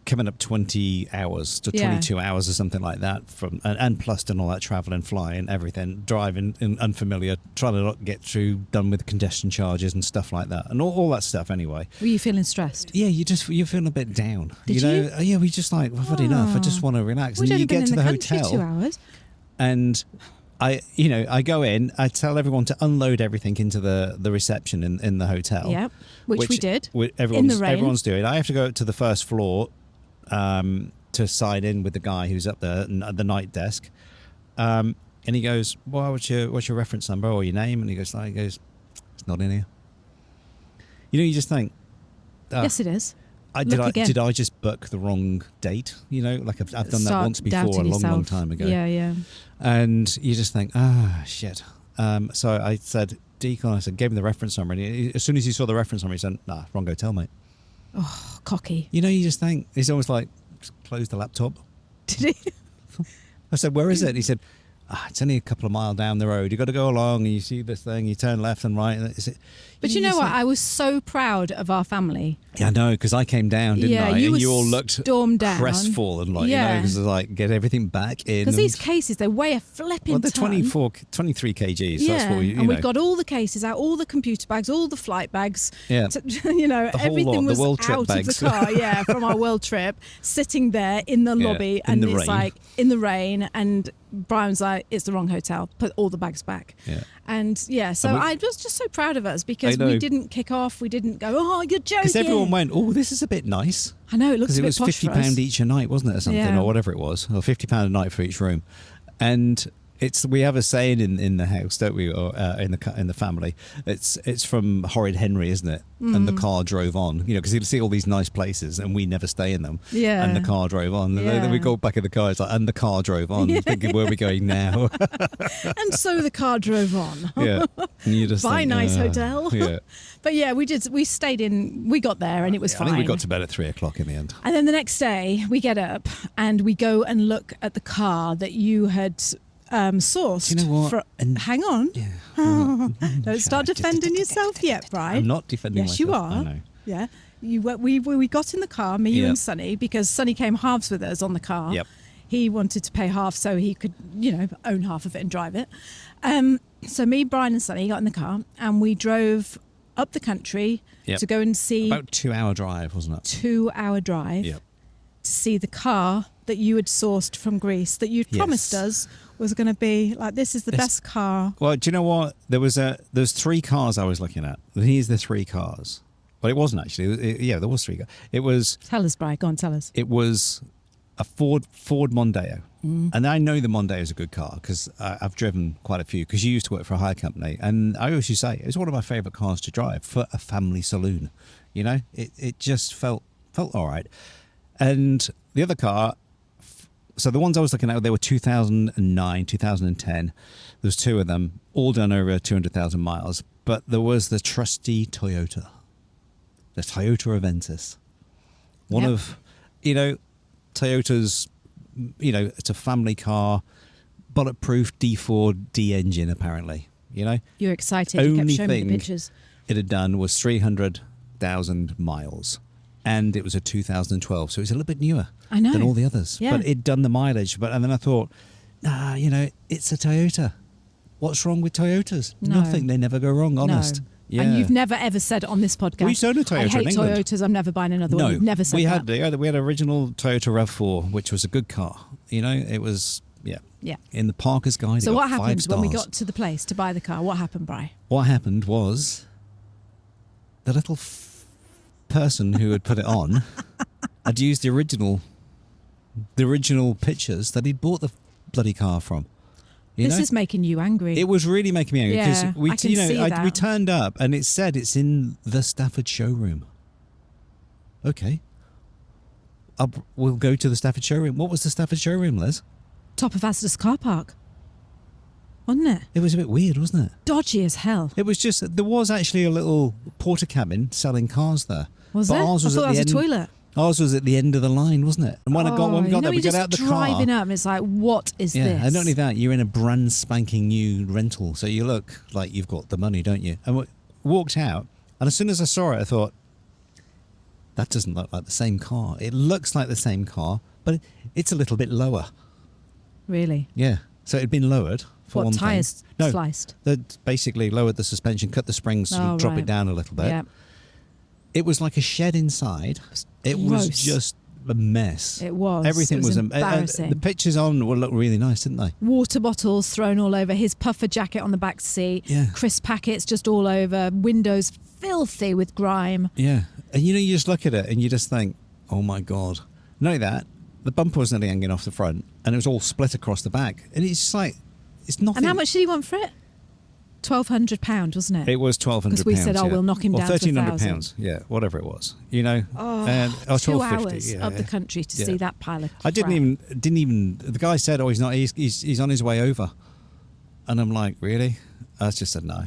coming up 20 hours to 22 hours or something like that, from and plus done all that travelling, flying, everything, driving in unfamiliar, trying to not get through, done with congestion charges and stuff like that, and all that stuff anyway. Were you feeling stressed? Yeah, you're feeling a bit down. Did you know? you? Yeah, we just like, we've had enough. I just want to relax. We'd And only you been get in to the the country hotel 2 hours. and I go in, I tell everyone to unload everything into the reception in the hotel. Yeah, which we did. Everyone's rain. everyone's doing. I have to go up to the first floor to sign in with the guy who's up there at the night desk. And he goes, "Well, what's your reference number or your name?" And he goes, "It's not in here." You know, you just think, Yes, it is. did Look again. I just book the wrong date? You know, like I've done that Start once before, a doubting long yourself. time ago. Yeah. And you just think, shit. So I said, Deacon, I said, gave him the reference number. And as soon as he saw the reference number, he said, "Nah, wrong hotel, mate." Oh, cocky. You know, you just think, he's almost like, just close the laptop. Did he? I said, "Where is it?" And he said, "It's only a couple of miles down the road. You got to go along and you see this thing, you turn left and right." And But you know what? I was so proud of our family. Yeah, I know, because I came down, didn't I? you And were you all looked stormed down. crestfallen, like, because like, get everything back in. Because these cases, they weigh a flipping well, they're ton. 23 kgs. Yeah, That's what and we got all the cases out, all the computer bags, all the flight bags. Yeah. You The whole everything lot, the was world trip out bags. of the car, from our world trip, sitting there in the lobby, in and the it's rain. like in the rain, and Brian's like, "It's the wrong hotel. Put all the bags back." Yeah. And so And I was just so proud of us because I know. we didn't kick off. We didn't go, "Oh, you're joking." Because everyone went, "Oh, this is a bit nice." I know, it looks Because a it bit was posh for us. £50 each a night, wasn't it, or something, Yeah. or whatever it was, or £50 a night for each room. And we have a saying in the house, don't we, or in the family? It's from Horrid Henry, isn't it? And the car drove on, because he'd see all these nice places, and we never stay in them. Yeah. And the car drove on. And then we go back in the car. It's like, and the car drove on, thinking, where are we going now? And so the car drove on. Yeah. And you just Bye, think, nice hotel. Yeah. But yeah, we stayed in, we got there and it was I fine. think we got to bed at 3:00 in the end. And then the next day we get up and we go and look at the car that you had sourced. Do you know what? Hang on. Yeah. Don't start defending yourself yet, Brian. I'm not defending Yes, myself. you are. I know. Yeah. We got in the car, me, you Yep. and Sonny, because Sonny came halves with us on the car. Yep. He wanted to pay half so he could, own half of it and drive it. So me, Brian and Sonny got in the car and we drove up the country Yep. to go and see About 2-hour drive, wasn't it? 2-hour drive Yep. to see the car that you had sourced from Greece that you'd Yes. promised us was going to be like, this is the best car. Well, do you know what? There's 3 cars I was looking at. Here's the 3 cars. Well, it wasn't actually. There was 3 cars. It was Tell us, Brian. Go on, tell us. It was a Ford Mondeo. And I know the Mondeo is a good car because I've driven quite a few, because you used to work for a hire company. And I always used to say, it was one of my favourite cars to drive for a family saloon. It just felt all right. And the other car, so the ones I was looking at, they were 2009, 2010. There was 2 of them, all done over 200,000 miles. But there was the trusty Toyota, the Toyota Aventus. One Yep. of, Toyota's, it's a family car, bulletproof D4D engine, apparently. You're excited. You kept Only showing me the thing pictures. it had done was 300,000 miles. And it was a 2012, so it was a little bit newer I know. than all the others. Yeah. But it'd done the mileage. And then I thought, it's a Toyota. What's wrong with Toyotas? No. Nothing. They never go wrong, honest. No. Yeah. And you've never ever said on this podcast, We own a Toyota I hate in England. Toyotas, I'm never buying another No, one. You've never said we that. had original Toyota RAV4, which was a good car. It was, Yeah. in the Parker's Guide. So it what got 5 happened when we stars. got to the place to buy the car? What happened, Bri? What happened was the little person who had put it on had used the original pictures that he'd bought the bloody car from. This is making you angry. It was really making me angry because Yeah, I can see that. we turned up and it said it's in the Stafford showroom. Okay. We'll go to the Stafford showroom. What was the Stafford showroom, Liz? Top of Asda's car park. Wasn't it? It was a bit weird, wasn't it? Dodgy as hell. It was just, there was actually a little porter cabin selling cars there. Was But there? ours was I thought at that was the a end. toilet. Ours was at the end of the line, wasn't it? And when we got there, we got out the car. driving up and it's like, what is this? And not only that, you're in a brand spanking new rental, so you look like you've got the money, don't you? And we walked out, and as soon as I saw it, I thought, that doesn't look like the same car. It looks like the same car, but it's a little bit lower. Really? Yeah. So it had been lowered for one What, thing. tyres No, sliced? they'd basically lowered the suspension, cut the springs, and drop right. it down a little bit. Yeah. It was like a shed inside. It was gross. just a mess. It was. Everything It was was embarrassing. the pictures on would look really nice, didn't they? Water bottles thrown all over, his puffer jacket on the back seat, Yeah. crisp packets just all over, windows filthy with grime. Yeah. And you just look at it and you just think, oh my God. Not only that, the bumper was nearly hanging off the front and it was all split across the back. And it's just like, it's nothing. And how much did he want for it? £1,200, wasn't it? It was £1,200. Because we said, yeah. we'll knock him down to £1,300, yeah, whatever it was. And 2 £1,250, hours yeah, up yeah. the country to Yeah. see that pile of crap. I didn't even, the guy said, oh, he's not, he's on his way over. And I'm like, really? I just said no.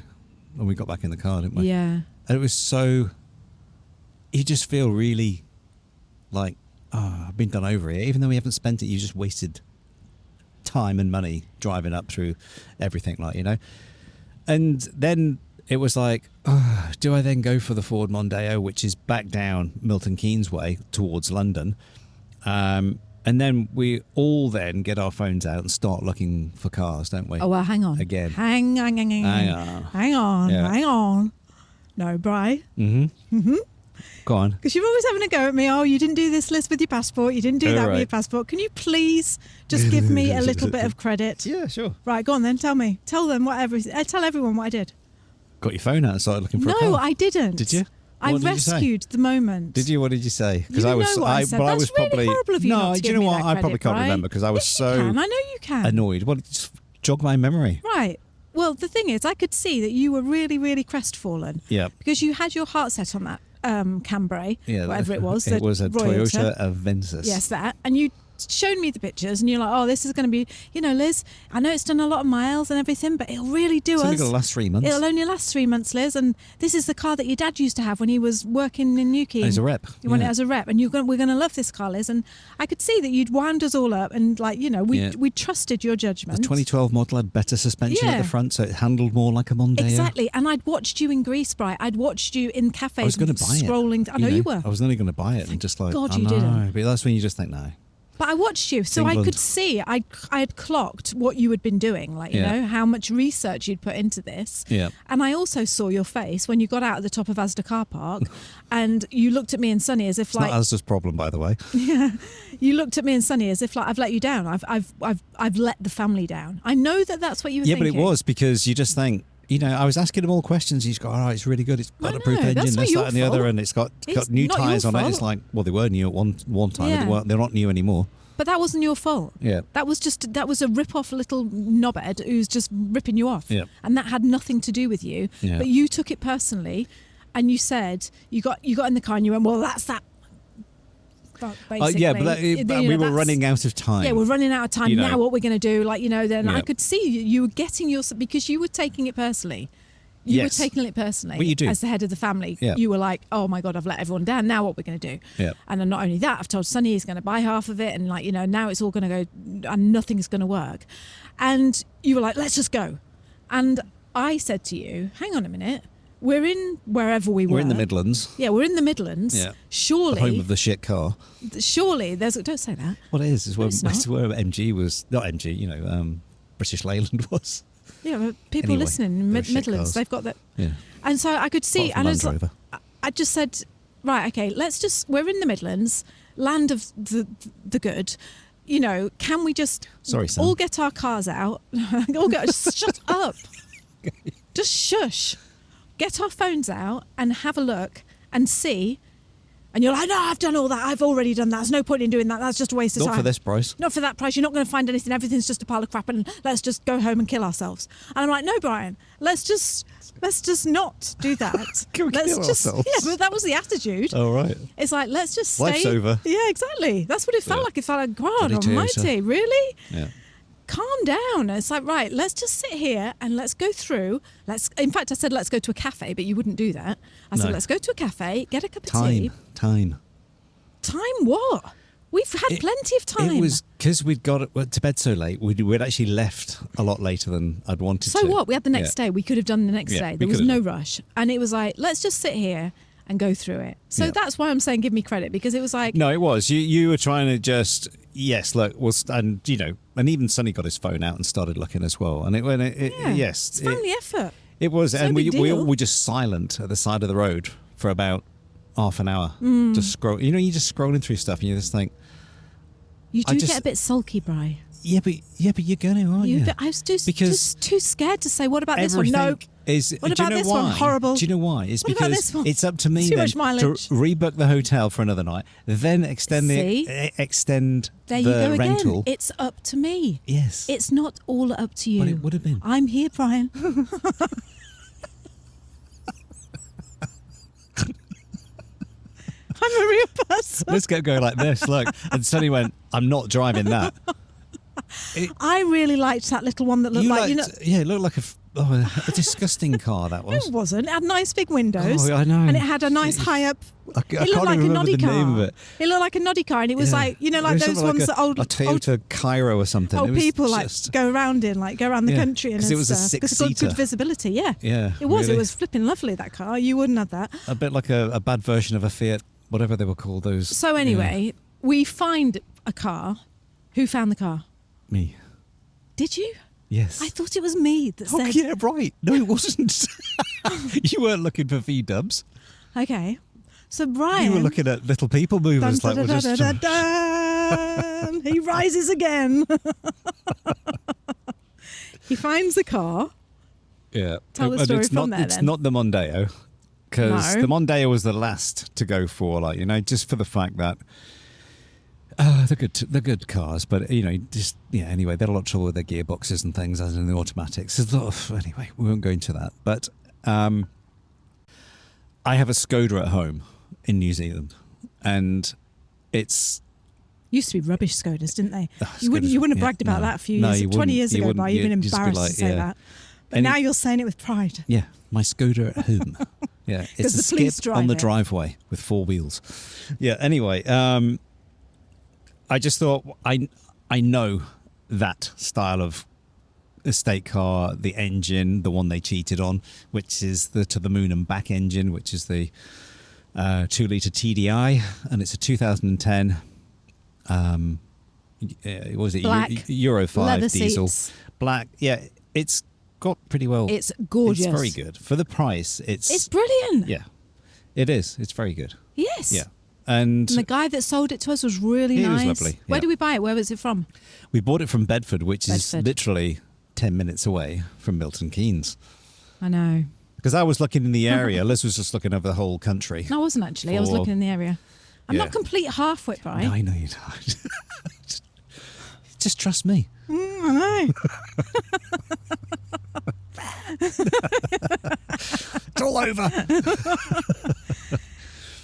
And we got back in the car, didn't we? Yeah. And it was so, you just feel really like, oh, I've been done over here. Even though we haven't spent it, you just wasted time and money driving up through everything, And then it was like, oh, do I then go for the Ford Mondeo, which is back down Milton Keynes way towards London? And then we all then get our phones out and start looking for cars, don't we? Oh, well, hang on. Again. Hang on. Yeah. Hang on. No, Bri. Go on. Because you're always having a go at me. Oh, you didn't do this list with your passport. You didn't do that with your passport. Can you please just give me a little bit of credit? Yeah, sure. Right, go on then. Tell me. Tell them whatever. Tell everyone what I did. Got your phone out and started looking for a car. No, I didn't. Did you? I What did you say? rescued the moment. Did you? What did you say? You know what I said. That's was really probably horrible of you not to do you give know me what? that I probably credit, can't right? remember because I was Yes, so you can. I know you can. annoyed. Well, just jog my memory. Right. Well, the thing is, I could see that you were really, really crestfallen. Yeah. Because you had your heart set on that Cambrai, whatever it was. It was a Toyota. Toyota Avensis. Yes, that. And you showed me the pictures and you're like, oh, this is going to be, Liz, I know it's done a lot of miles and everything, but it'll really do It's us. only going to last 3 months. It'll only last 3 months, Liz. And this is the car that your dad used to have when he was working in Newquay. As a rep. You want it as a rep. And we're going to love this car, Liz. And I could see that you'd wound us all up and we trusted your judgment. The 2012 model had better suspension at the front, so it handled more like a Mondeo. Exactly. And I'd watched you in Greece, Bright. I'd watched you in cafes. I was going to buy scrolling. it. I know you were. I was only going to buy it and just like, God, I you know. didn't. But that's when you just think, no. But I watched you, so England. I could see, I had clocked what you had been doing, how much research you'd put into this. Yeah. And I also saw your face when you got out at the top of Asda car park and you looked at me and Sonny as if It's not Asda's problem, by the way. Yeah, you looked at me and Sonny as if I've let you down. I've let the family down. I know that that's what you were thinking. Yeah, but it was because you just think, I was asking him all questions. He's got, it's really good. It's bulletproof know, engine, that's not this, your that, and the other, fault. and it's got new not tyres your on it. fault. It's like, well, they were new at one time. Yeah. They're not new anymore. But that wasn't your fault. Yeah. That was a rip-off little knobhead who's just ripping you off. Yeah. And that had nothing to do with you. Yeah. But you took it personally and you said, you got in the car and you went, well, that's that. Basically. Yeah, but we were running out of time. Yeah, we're running out of time. Now what we're going to do? Then Yeah. I could see you were getting because you were taking it personally. You were taking it personally. Well, you do. As the head of the family. Yeah. You were like, oh my God, I've let everyone down. Now what we're going to do? Yeah. And then not only that, I've told Sonny he's going to buy half of it. And now it's all going to go and nothing's going to work. And you were like, let's just go. And I said to you, hang on a minute. We're in wherever we were. We're in the Midlands. Yeah, we're in the Midlands. Yeah. Surely. The home of the shit car. Surely there's. Don't say that. Well, it is. It's where, it's not. it's where MG was. Not MG, British Leyland was. Yeah, but people Anyway, listening, they're shit Midlands, cars. they've got that. Yeah. And so I could see, Apart from and Land Rover. I just said, right, okay, we're in the Midlands, land of the good. Can we just Sorry, Sam. all get our cars out? Shut up. Just shush. Get our phones out and have a look and see. And you're like, no, I've done all that. I've already done that. There's no point in doing that. That's just a waste of time. Not for this price. Not for that price. You're not going to find anything. Everything's just a pile of crap and let's just go home and kill ourselves. And I'm like, no, Brian, let's just not do that. Can we let's kill just ourselves? Yeah, but that was the attitude. Oh, right. It's like, let's just stay. Life's over. Yeah, exactly. That's what it felt like. It felt like, God Bloody almighty, Toyota. really? Yeah. calm down. It's like, right, let's just sit here and let's go through. In fact, I said, let's go to a cafe, but you wouldn't do that. I said, let's go to a cafe, get a cup of tea. Time What? We've had plenty of time. It was because we'd got to bed so late. We'd actually left a lot later than I'd wanted to. So what? We had the next day. We could have done the next day. There was no rush. And it was like, let's just sit here and go through it. So that's why I'm saying give me credit, because it was like... No, it was. You were trying to just... Yes, look, and even Sonny got his phone out and started looking as well. And yes. It's family effort. It was. It's and no big we deal. were just silent at the side of the road for about half an hour. Mm. Just scroll. You're just scrolling through stuff and you just think... You do get a bit sulky, Bri. Yeah, but you're going to, aren't you? I was just too scared to say, what about this one? No. What about this one? Horrible. Do you know why? It's what about because this one? it's up to me Too then much mileage. to rebook the hotel for another night, then extend There you the go rental. again. It's up to me. Yes. It's not all up to you. But it would have been. I'm here, Brian. I'm a real person. Let's get going like this. Look, and Sonny went, "I'm not driving that." I really liked that little one that looked like it looked like a disgusting car. That was. It wasn't. It had nice big windows. Oh, I know. And it had a nice high up. It looked like a noddy car. Name of it. It looked like a noddy car, and it was like It those was ones that a Toyota Cairo or something. Old It was people just, go around in, go around the country, and it was a stuff. Because it got six-seater. good visibility. Yeah, Yeah, it was. really. It was flipping lovely, that car. You wouldn't have that. a bit like a bad version of a Fiat, whatever they were called. Those. So anyway, we find a car. Who found the car? Me. Did you? Yes. I thought it was me that said. Oh yeah, right. No, it wasn't. You weren't looking for V-dubs. Okay. So Brian. You were looking at little people movers. Dun, dun, dun, dun, dun, dun. He rises again. He finds the car. Yeah. Tell the story from there, It's then. not the Mondeo, because No. the Mondeo was the last to go for, just for the fact that they're good cars, but anyway, they had a lot of trouble with their gearboxes and things, as in the automatics. There's a lot of, anyway, we won't go into that. But I have a Skoda at home in New Zealand, and it's Used to be rubbish Skodas, didn't they? Skodas, You wouldn't have bragged about no. that a few No, years, you 20 years wouldn't. You ago, Brian. You've been wouldn't. You'd just be embarrassed to say that. But And now you're saying it with pride. Yeah, my Skoda at home. Yeah, it's a the police skip drive on the it. driveway with 4 wheels. Yeah. Anyway, I just thought I know that style of estate car, the engine, the one they cheated on, which is the to the moon and back engine, which is the 2-litre TDI, and it's a 2010. What was it? Black, Euro 5 leather diesel. seats. Black. Yeah, it's got pretty well. It's gorgeous. It's very good for the price. It's brilliant. Yeah, it is. It's very good. Yes. Yeah, and And the guy that sold it to us was really He was nice. lovely, Where yeah. did we buy it? Where was it from? we bought it from Bedford, which is Bedford. literally 10 minutes away from Milton Keynes. I know. Because I was looking in the area, Liz was just looking over the whole country. No, I wasn't actually. I was For- looking in the area. I'm Yeah. not complete half-wit, Brian. No, I know you don't. Just trust me. I know. It's all over.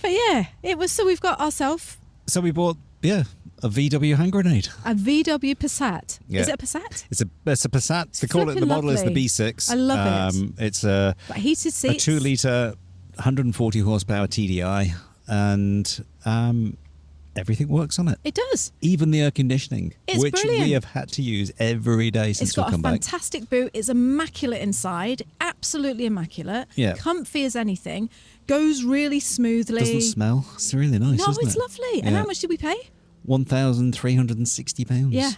But yeah, it was. So we've got ourselves So we bought, a VW hand grenade. a VW Passat. Yeah. Is it a Passat? It's a Passat. They call it, the flipping model is the lovely. B6. I love it. It's a But heated seats. 2-litre, 140 horsepower TDI, and everything works on it. It does. Even the air conditioning, It's which brilliant. we have had to use every day since It's we've got a come back. fantastic boot. It's immaculate inside. Absolutely immaculate. Yeah. Comfy as anything. Goes really smoothly. Doesn't smell. It's really nice, No, isn't it's it? lovely. And Yeah. how much did we pay? £1,360. Yeah.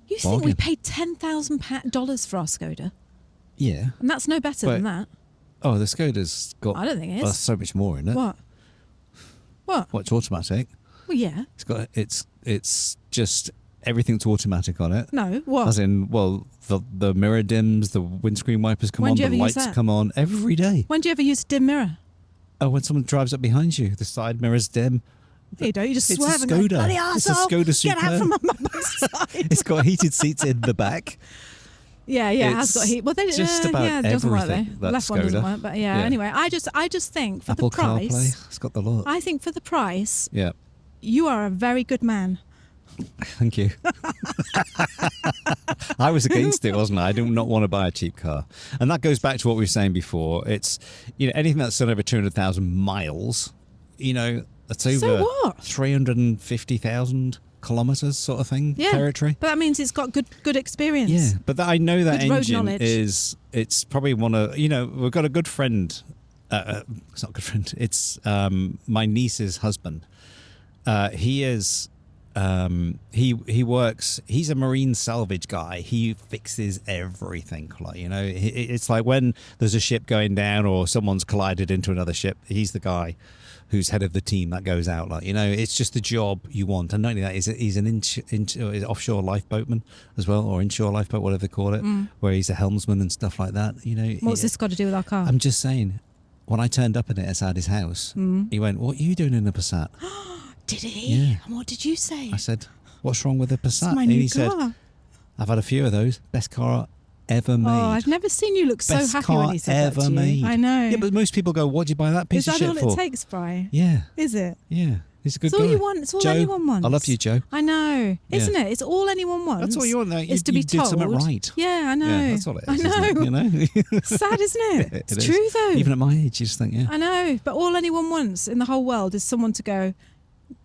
You think we Bargain. paid $10,000 for our Skoda? Yeah. And that's no better But- than that. Oh, the Skoda's got I don't think it is. so much more in it. What? What? Well, it's automatic. Well, yeah. It's just everything's automatic on it. No. What? As in, the mirror dims, the windscreen wipers come When on, do you the ever use lights that? come on every day. When do you ever use a dim mirror? Oh, when someone drives up behind you, the side mirrors dim. You don't. You just It's a swerve and go, Skoda. bloody It's a arsehole, Skoda get out Superb. from my side. It's got heated seats in the back. Yeah, it has It's got heat. Well, they just about yeah, it doesn't work everything, though. The that left one doesn't Skoda. work, but yeah. Yeah. Anyway, I just think for Apple the price, CarPlay. It's got the lot. I think for the price, Yeah. you are a very good man. Thank you. I was against it, wasn't I? I do not want to buy a cheap car. And that goes back to what we were saying before. It's, anything that's done over 200,000 miles, that's over 350,000 kilometers sort of thing, territory. But that means it's got good experience. Yeah, but I know that good engine knowledge. it's probably one of, we've got a good friend. It's not a good friend. It's my niece's husband. He is... he works, he's a marine salvage guy. He fixes everything. It's like when there's a ship going down or someone's collided into another ship, he's the guy who's head of the team that goes out. It's just the job you want. And not only that, he's an offshore lifeboatman as well, or inshore lifeboat, whatever they call it, where he's a helmsman and stuff like that. What's this got to do with our car? I'm just saying, when I turned up in it at his house, he went, "What are you doing in a Passat?" Did he? Yeah. And what did you say? I said, "What's wrong with the Passat?" It's my And new he car. said, "I've had a few of those. Best car ever made." Oh, I've never seen you look so Best happy car when he said that ever to you. made. I know. Yeah, but most people go, "What'd you buy that piece Is of that shit all for?" it takes, Bri? Yeah, Is it? yeah. He's a good It's all guy. you want. It's all Joe, anyone wants. I love you, Joe. I know. Yeah. Isn't it? It's all anyone wants. That's all you want. Though. Is to be you did told. something right. Yeah, I know. Yeah, that's all it is. I know. Isn't it? Sad, isn't it? It It's is. true, though. Even at my age, you just think, yeah. I know. But all anyone wants in the whole world is someone to go,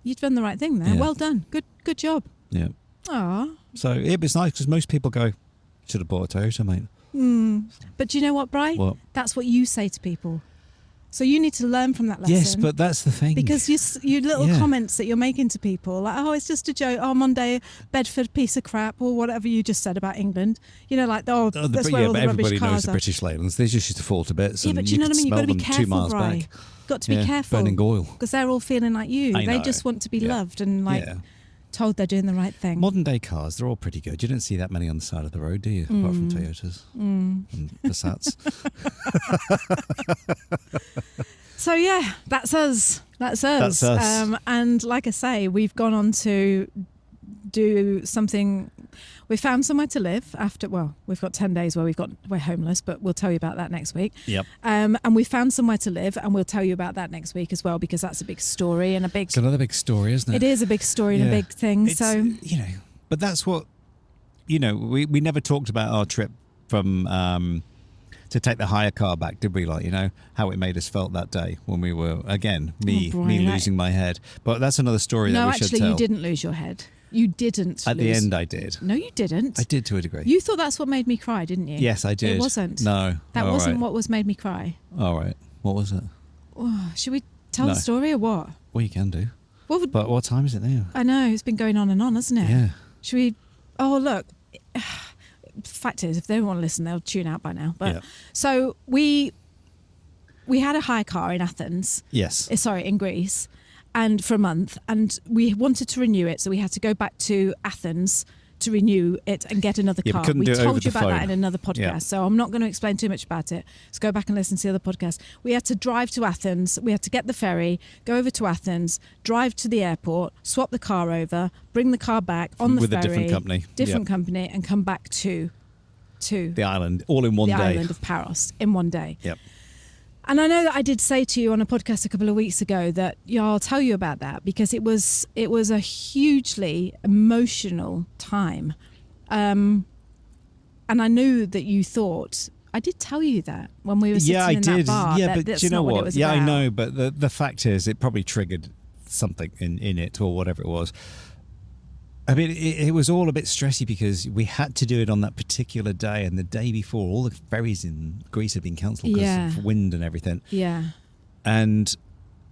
"You've done the right thing there. Yeah. Well done. Good job." Yeah. Aw. So it was nice because most people go, "Should have bought a Toyota, mate." But do you know what, Bri? What? That's what you say to people. So you need to learn from that lesson. Yes, but that's the thing. Because you little Yeah. comments that you're making to people, like, "Oh, it's just a joke. Oh, Monday, Bedford piece of crap," or whatever you just said about England. That's where all the but rubbish everybody knows cars the are. British Leylands. They just used to fall to bits. Yeah, and but do you know what I could mean? You've got to be smell them 2 careful, miles Bri. back. Got to be careful. Burning oil. Because they're all feeling like you. I They know. just want to be Yeah. loved and Yeah. told they're doing the right thing. Modern day cars, they're all pretty good. You don't see that many on the side of the road, do you? Apart from Toyotas and Passats. So yeah, that's us. That's us. That's us. And like I say, we've gone on to do something. We found somewhere to live after. Well, we've got 10 days where we're homeless, but we'll tell you about that next week. Yep. And we found somewhere to live, and we'll tell you about that next week as well, because that's a big story and a big. It's another big story, isn't it? It is a big story and a Yeah. big thing. It's, So but that's what, we never talked about our trip from to take the hire car back, did we? How it made us felt that day when we were, again, me Brian, losing my head. But that's another story that no, we should actually, tell. you didn't lose your head. You didn't. At the end, I did. No, you didn't. I did to a degree. You thought that's what made me cry, didn't you? Yes, I did. It wasn't. No. That All wasn't right. what was made me cry. All right. What was it? Oh, should we tell No. the story or what? Well, you can do. What would, But what time is it now? I know, it's been going on and on, hasn't it? Yeah. Should we? Oh, look. Fact is, if they don't want to listen, they'll tune out by now. But Yeah. so we had a hire car in Athens. Yes. In Greece, and for a month, and we wanted to renew it, so we had to go back to Athens to renew it and get another Yeah, we car. couldn't do it over told you the about that phone. in another podcast, Yeah. so I'm not going to explain too much about it. So go back and listen to the other podcast. We had to drive to Athens. We had to get the ferry, go over to Athens, drive to the airport, swap the car over, bring the car back on the With ferry, a different company. different Yep. company, and come back to The island, all in one the day. island of Paros in one day. Yep. And I know that I did say to you on a podcast a couple of weeks ago that I'll tell you about that, because it was a hugely emotional time, and I knew that you thought. I did tell you that when we were sitting Yeah, I in did. that bar. Yeah, that but that's do you know not what? what? It was Yeah, I about. know, but the fact is, it probably triggered something in it or whatever it was. I mean, it was all a bit stressy because we had to do it on that particular day, and the day before, all the ferries in Greece had been cancelled because Yeah. of wind and everything. Yeah. And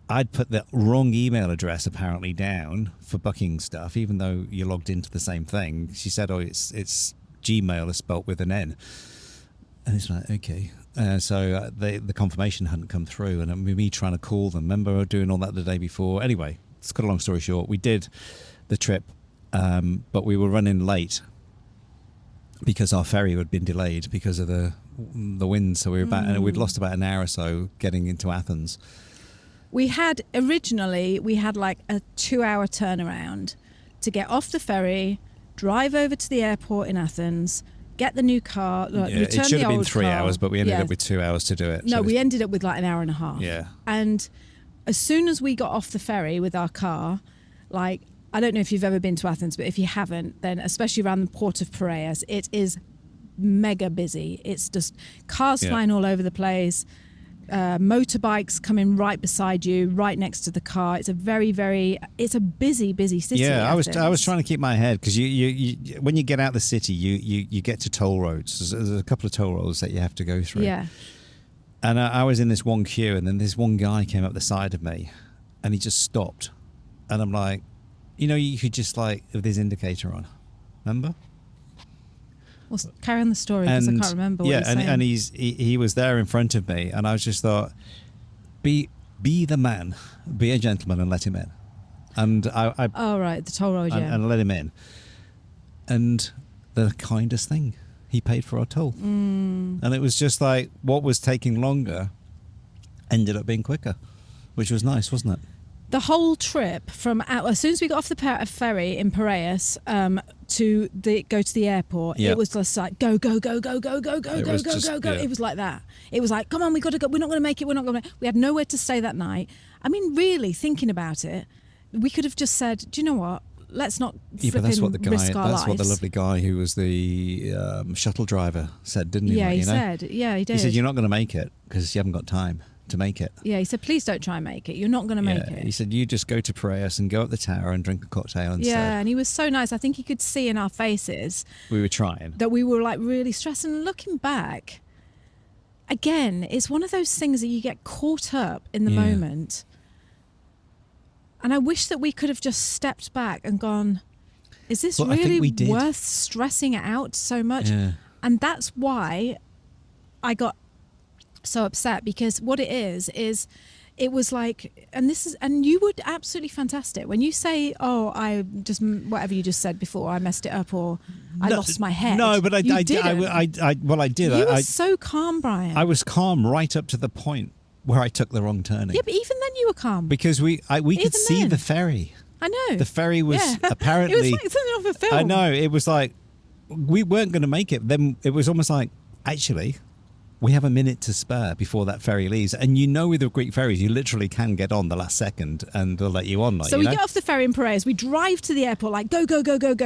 I'd put the wrong email address apparently down for booking stuff, even though you logged into the same thing. She said, "Oh, it's Gmail is spelt with an N," and it's like, okay. So the confirmation hadn't come through, and me trying to call them. Remember doing all that the day before. Anyway, to cut a long story short, we did the trip. But we were running late because our ferry had been delayed because of the wind. So we'd lost about an hour or so getting into Athens. We had like a 2-hour turnaround to get off the ferry, drive over to the airport in Athens, get the new car, Yeah, return it should the have been old 3 car. hours, but we ended Yeah. up with 2 hours to do it. No, So we ended up with like an hour and a half. Yeah. And as soon as we got off the ferry with our car, like I don't know if you've ever been to Athens, but if you haven't, then especially around the port of Piraeus, it is mega busy. It's just cars flying all over the place, motorbikes coming right beside you, right next to the car. It's a it's a busy city. Yeah, I was trying to keep my head, because you when you get out the city, you get to toll roads. There's a couple of toll roads that you have to go through. Yeah. And I was in this one queue, and then this one guy came up the side of me, and he just stopped, and I'm like, you could just with his indicator on, remember? Well, carry on the story, because I can't remember what he's saying. And he was there in front of me, and I was just thought, be the man, be a gentleman, and let him in. And I oh right, the toll road, yeah, and let him in. And the kindest thing, he paid for our toll, and it was just like what was taking longer ended up being quicker, which was nice, wasn't it? The whole trip from as soon as we got off the ferry in Piraeus to go to the airport, it was just like go. It was like that. It was like, come on, we got to go. We're not going to make it. We had nowhere to stay that night. I mean, really thinking about it, we could have just said, do you know what? Let's not risk our lives. That's what the lovely guy who was the shuttle driver said, didn't he? Yeah, he said. Yeah, he did. He said, you're not going to make it because you haven't got time to make it. Yeah, he said, please don't try and make it. You're not going to make it. He said, you just go to Piraeus and go up the tower and drink a cocktail instead. Yeah, and he was so nice. I think he could see in our faces. We were trying. That we were really stressed. And looking back, again, it's one of those things that you get caught up in the moment. And I wish that we could have just stepped back and gone, is this really worth stressing out so much? Yeah. And that's why I got so upset, because what it is it was like, and you were absolutely fantastic when you say, oh, I just, whatever you just said before, I messed it up, or I lost my head. No, but I did. You were so calm, Brian. I was calm right up to the point where I took the wrong turning. Yeah, but even then you were calm, because we could see the ferry. I know the ferry was apparently. It was like something off a film. I know, it was like we weren't going to make it. Then it was almost like, actually, we have a minute to spare before that ferry leaves. And with the Greek ferries, you literally can get on the last second and they'll let you on. So we get off the ferry in Piraeus, we drive to the airport, like go.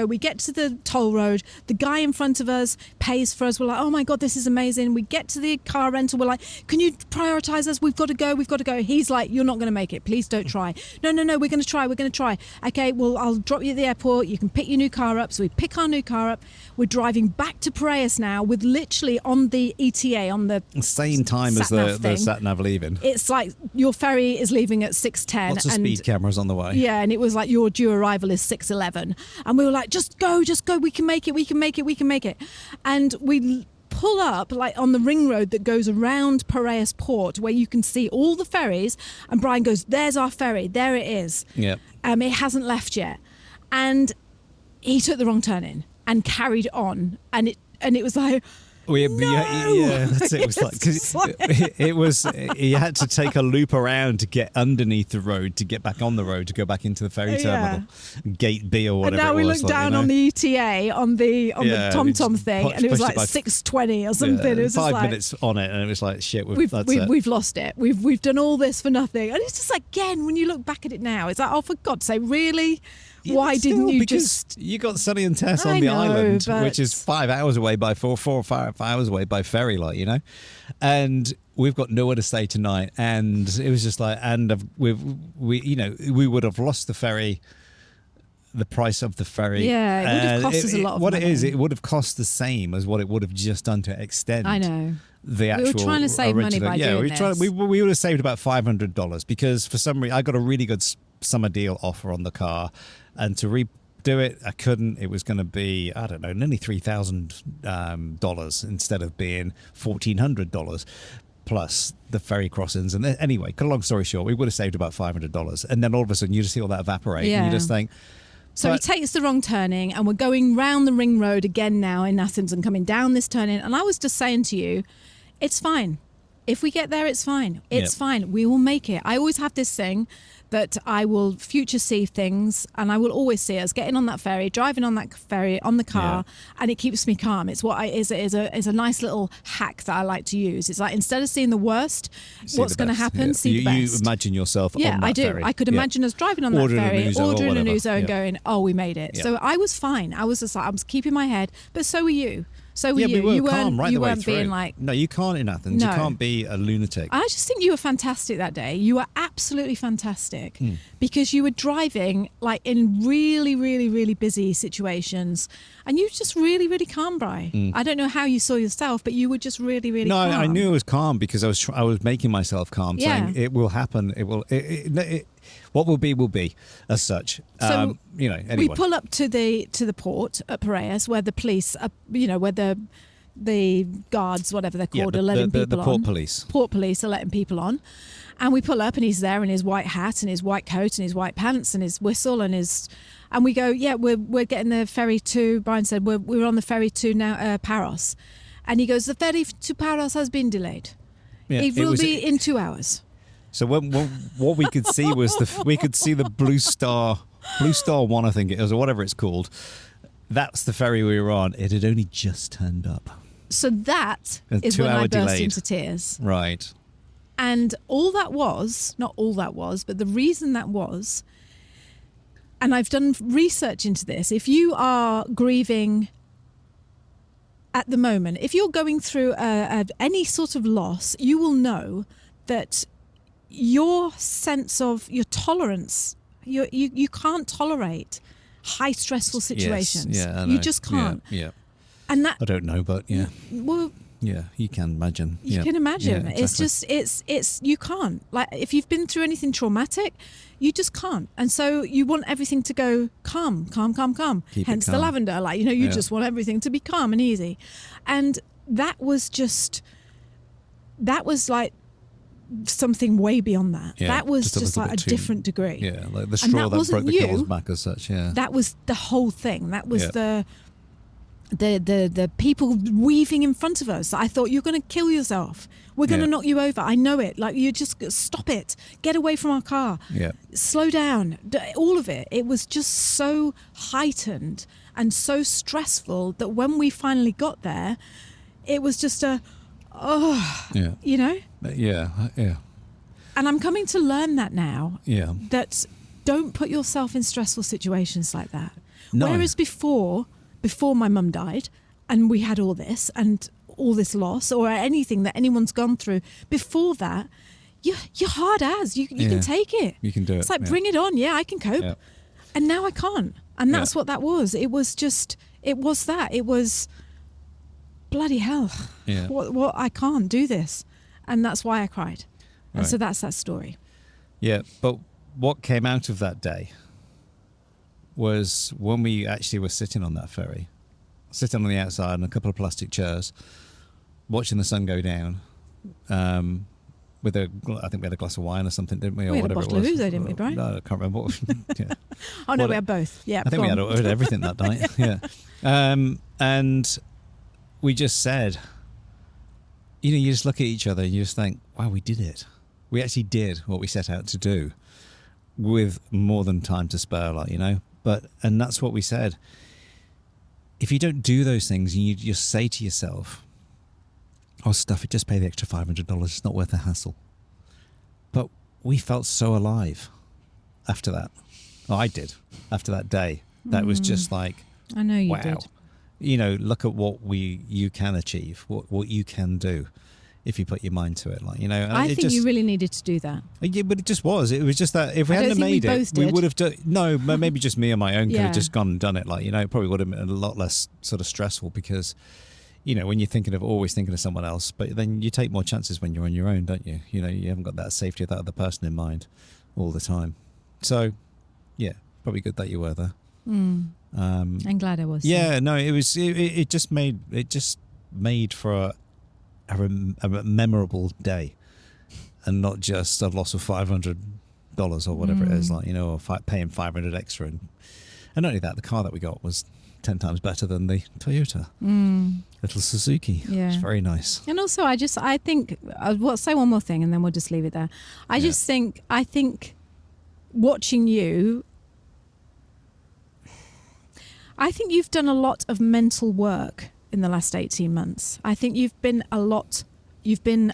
We get to the toll road. The guy in front of us pays for us. We're like, oh my God, this is amazing. We get to the car rental. We're like, can you prioritise us? We've got to go. He's like, you're not going to make it. Please don't try. No, we're going to try. Okay, well, I'll drop you at the airport. You can pick your new car up. So we pick our new car up. We're driving back to Piraeus now with literally on the ETA, on the same time as the sat-nav leaving. It's like your ferry is leaving at 6:10. Lots of speed cameras on the way. Yeah, and it was like your due arrival is 6:11. And we were like, just go. We can make it. And we pull up like on the ring road that goes around Piraeus port, where you can see all the ferries. And Brian goes, there's our ferry. There it is. Yeah. It hasn't left yet. And he took the wrong turn in and carried on. And it was like, yeah, that's it. It was like, cause it was, he had to take a loop around to get underneath the road to get back on the road to go back into the ferry terminal, Gate B or whatever. And now we look down on the ETA on the TomTom thing, and it was like 6:20 or something. It was 5 minutes on it, and it was like, shit, we've lost it. We've done all this for nothing. And it's just like, again, when you look back at it now, it's like, oh, for God's sake, really? Why didn't you just? You got Sonny and Tess on the island, which is 5 hours away by 4 or 5 hours away by ferry, and we've got nowhere to stay tonight. And it was just like, and we would have lost the ferry, the price of the ferry. Yeah, it would have cost us a lot of money. It would have cost the same as what it would have just done to extend. I know. The actual we were trying to save money by doing this. We would have saved about $500 because for some reason I got a really good summer deal offer on the car, and to redo it I couldn't. It was going to be, I don't know, nearly $3,000 instead of being $1,400 plus the ferry crossings. And anyway, cut a long story short, we would have saved about $500, and then all of a sudden you just see all that evaporate, and you just think. So he takes the wrong turning, and we're going round the ring road again now in Athens and coming down this turning. And I was just saying to you, it's fine. If we get there, it's fine. It's fine. We will make it. I always have this thing that I will future see things, and I will always see us getting on that ferry, driving on that ferry, on the car, and it keeps me calm. It's what is a nice little hack that I like to use. It's like, instead of seeing the worst, what's going to happen, see the best. You imagine yourself on that I do. ferry. I could imagine us driving on that ferry, ordering an ouzo and going, oh, we made it. Yeah. So I was fine. I was just like, I was keeping my head, but so were you. So were yeah, you. We were calm right the way weren't through. being like... No, you can't in Athens. No. You can't be a lunatic. I just think you were fantastic that day. You were absolutely fantastic because you were driving like in really, really, really busy situations, and you were just really, really calm, Bri. I don't know how you saw yourself, but you were just really, really calm. No, I knew it was calm because I was making myself calm, saying it will happen. It will. What will be, as such. So anyway. We pull up to the port at Piraeus, where the police, where the guards, whatever they're called, are letting people the on. port police. Port police are letting people on, and we pull up, and he's there in his white hat and his white coat and his white pants and his whistle and we go, we're getting the ferry to. Brian said we're on the ferry to now Paros, and he goes, the ferry to Paros has been delayed. Yeah, it will be in 2 hours. So what we could see was we could see the Blue Star 1, I think it was, or whatever it's called. That's the ferry we were on. It had only just turned up. So that is when I burst into tears. Right. And not all that was, but the reason that was, and I've done research into this, if you are grieving at the moment, if you're going through any sort of loss, you will know that your sense of your tolerance, you can't tolerate high stressful situations. Yes, yeah, I know. You just can't. Yeah. And that, I don't know, but yeah. Well, yeah, you can imagine. You can imagine. Yeah, exactly. It's you can't. Like, if you've been through anything traumatic, you just can't. And so you want everything to go calm. Hence the lavender. Like, you just want everything to be calm and easy. And that was like something way beyond that. Yeah, that was just like a different degree. Yeah, like the straw that broke the camel's back as such, yeah. That was the whole thing. That was the people weaving in front of us. I thought, you're going to kill yourself. We're going to knock you over. I know it. Like, you just stop it. Get away from our car. Yeah. Slow down. All of it. It was just so heightened and so stressful that when we finally got there, it was just Yeah. Yeah. And I'm coming to learn that now. Yeah. That don't put yourself in stressful situations like that. No. Whereas before my mum died and we had all this loss or anything that anyone's gone through, before that, you're hard as. You can take it. You can do it. It's like, bring it on. Yeah, I can cope. Yeah. And now I can't. And that's what that was. It was bloody hell. Yeah. What I can't do this. And that's why I cried. And Right. so that's that story. Yeah, but what came out of that day was when we actually were sitting on that ferry, sitting on the outside in a couple of plastic chairs, watching the sun go down, I think we had a glass of wine or something, didn't we? Or We had a whatever bottle it was. of ouzo, didn't we, Brian? No, I can't remember. Yeah. Oh, no, we had both. Yeah, I think we had everything that night. Yeah. And we just said, you just look at each other and you just think, wow, we did it. We actually did what we set out to do with more than time to spare, and that's what we said. If you don't do those things and you just say to yourself, oh, stuff it, just pay the extra $500, it's not worth the hassle. But we felt so alive after that. I did, after that day. That was just like, I know you wow. did. Look at what you can achieve, what you can do if you put your mind to it. I think you really needed to do that. Yeah, but it just was. It was just that if we I don't hadn't think made we it, both we did. would have done. No, maybe just me on my own could Yeah. have just gone and done it. It probably would have been a lot less sort of stressful because, when you're always thinking of someone else, but then you take more chances when you're on your own, don't you? You haven't got that safety of that other person in mind all the time. So, yeah, probably good that you were there. I'm glad I was. Yeah, no, it was. It just made for a memorable day, and not just a loss of $500 or whatever it is, or paying $500 extra. And not only that, the car that we got was 10 times better than the Toyota. Little Suzuki. Yeah. It's very nice. And also, I think, I'll say one more thing and then we'll just leave it there. I think watching you, I think you've done a lot of mental work in the last 18 months. I think you've been a rock. You've been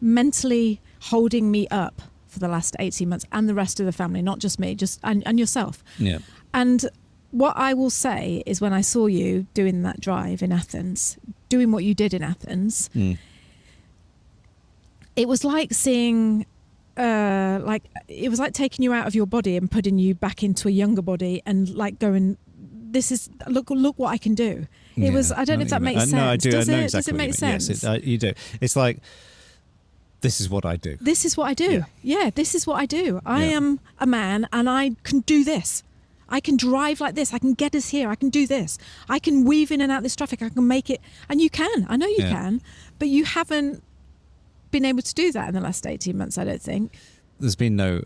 mentally holding me up for the last 18 months and the rest of the family, not just me, and yourself. Yeah. And what I will say is when I saw you doing that drive in Athens, doing what you did in Athens, it was like seeing, it was like taking you out of your body and putting you back into a younger body and like going, look what I can do. It was, I don't know if that makes sense. No, I do. Does I know it? exactly Does it make sense? Yes, you do. It's like, this is what I do. This is what I do. Yeah, this is what I do. I am a man and I can do this. I can drive like this. I can get us here. I can do this. I can weave in and out this traffic. I can make it. And you can. I know you can. But you haven't been able to do that in the last 18 months, I don't think. There's been no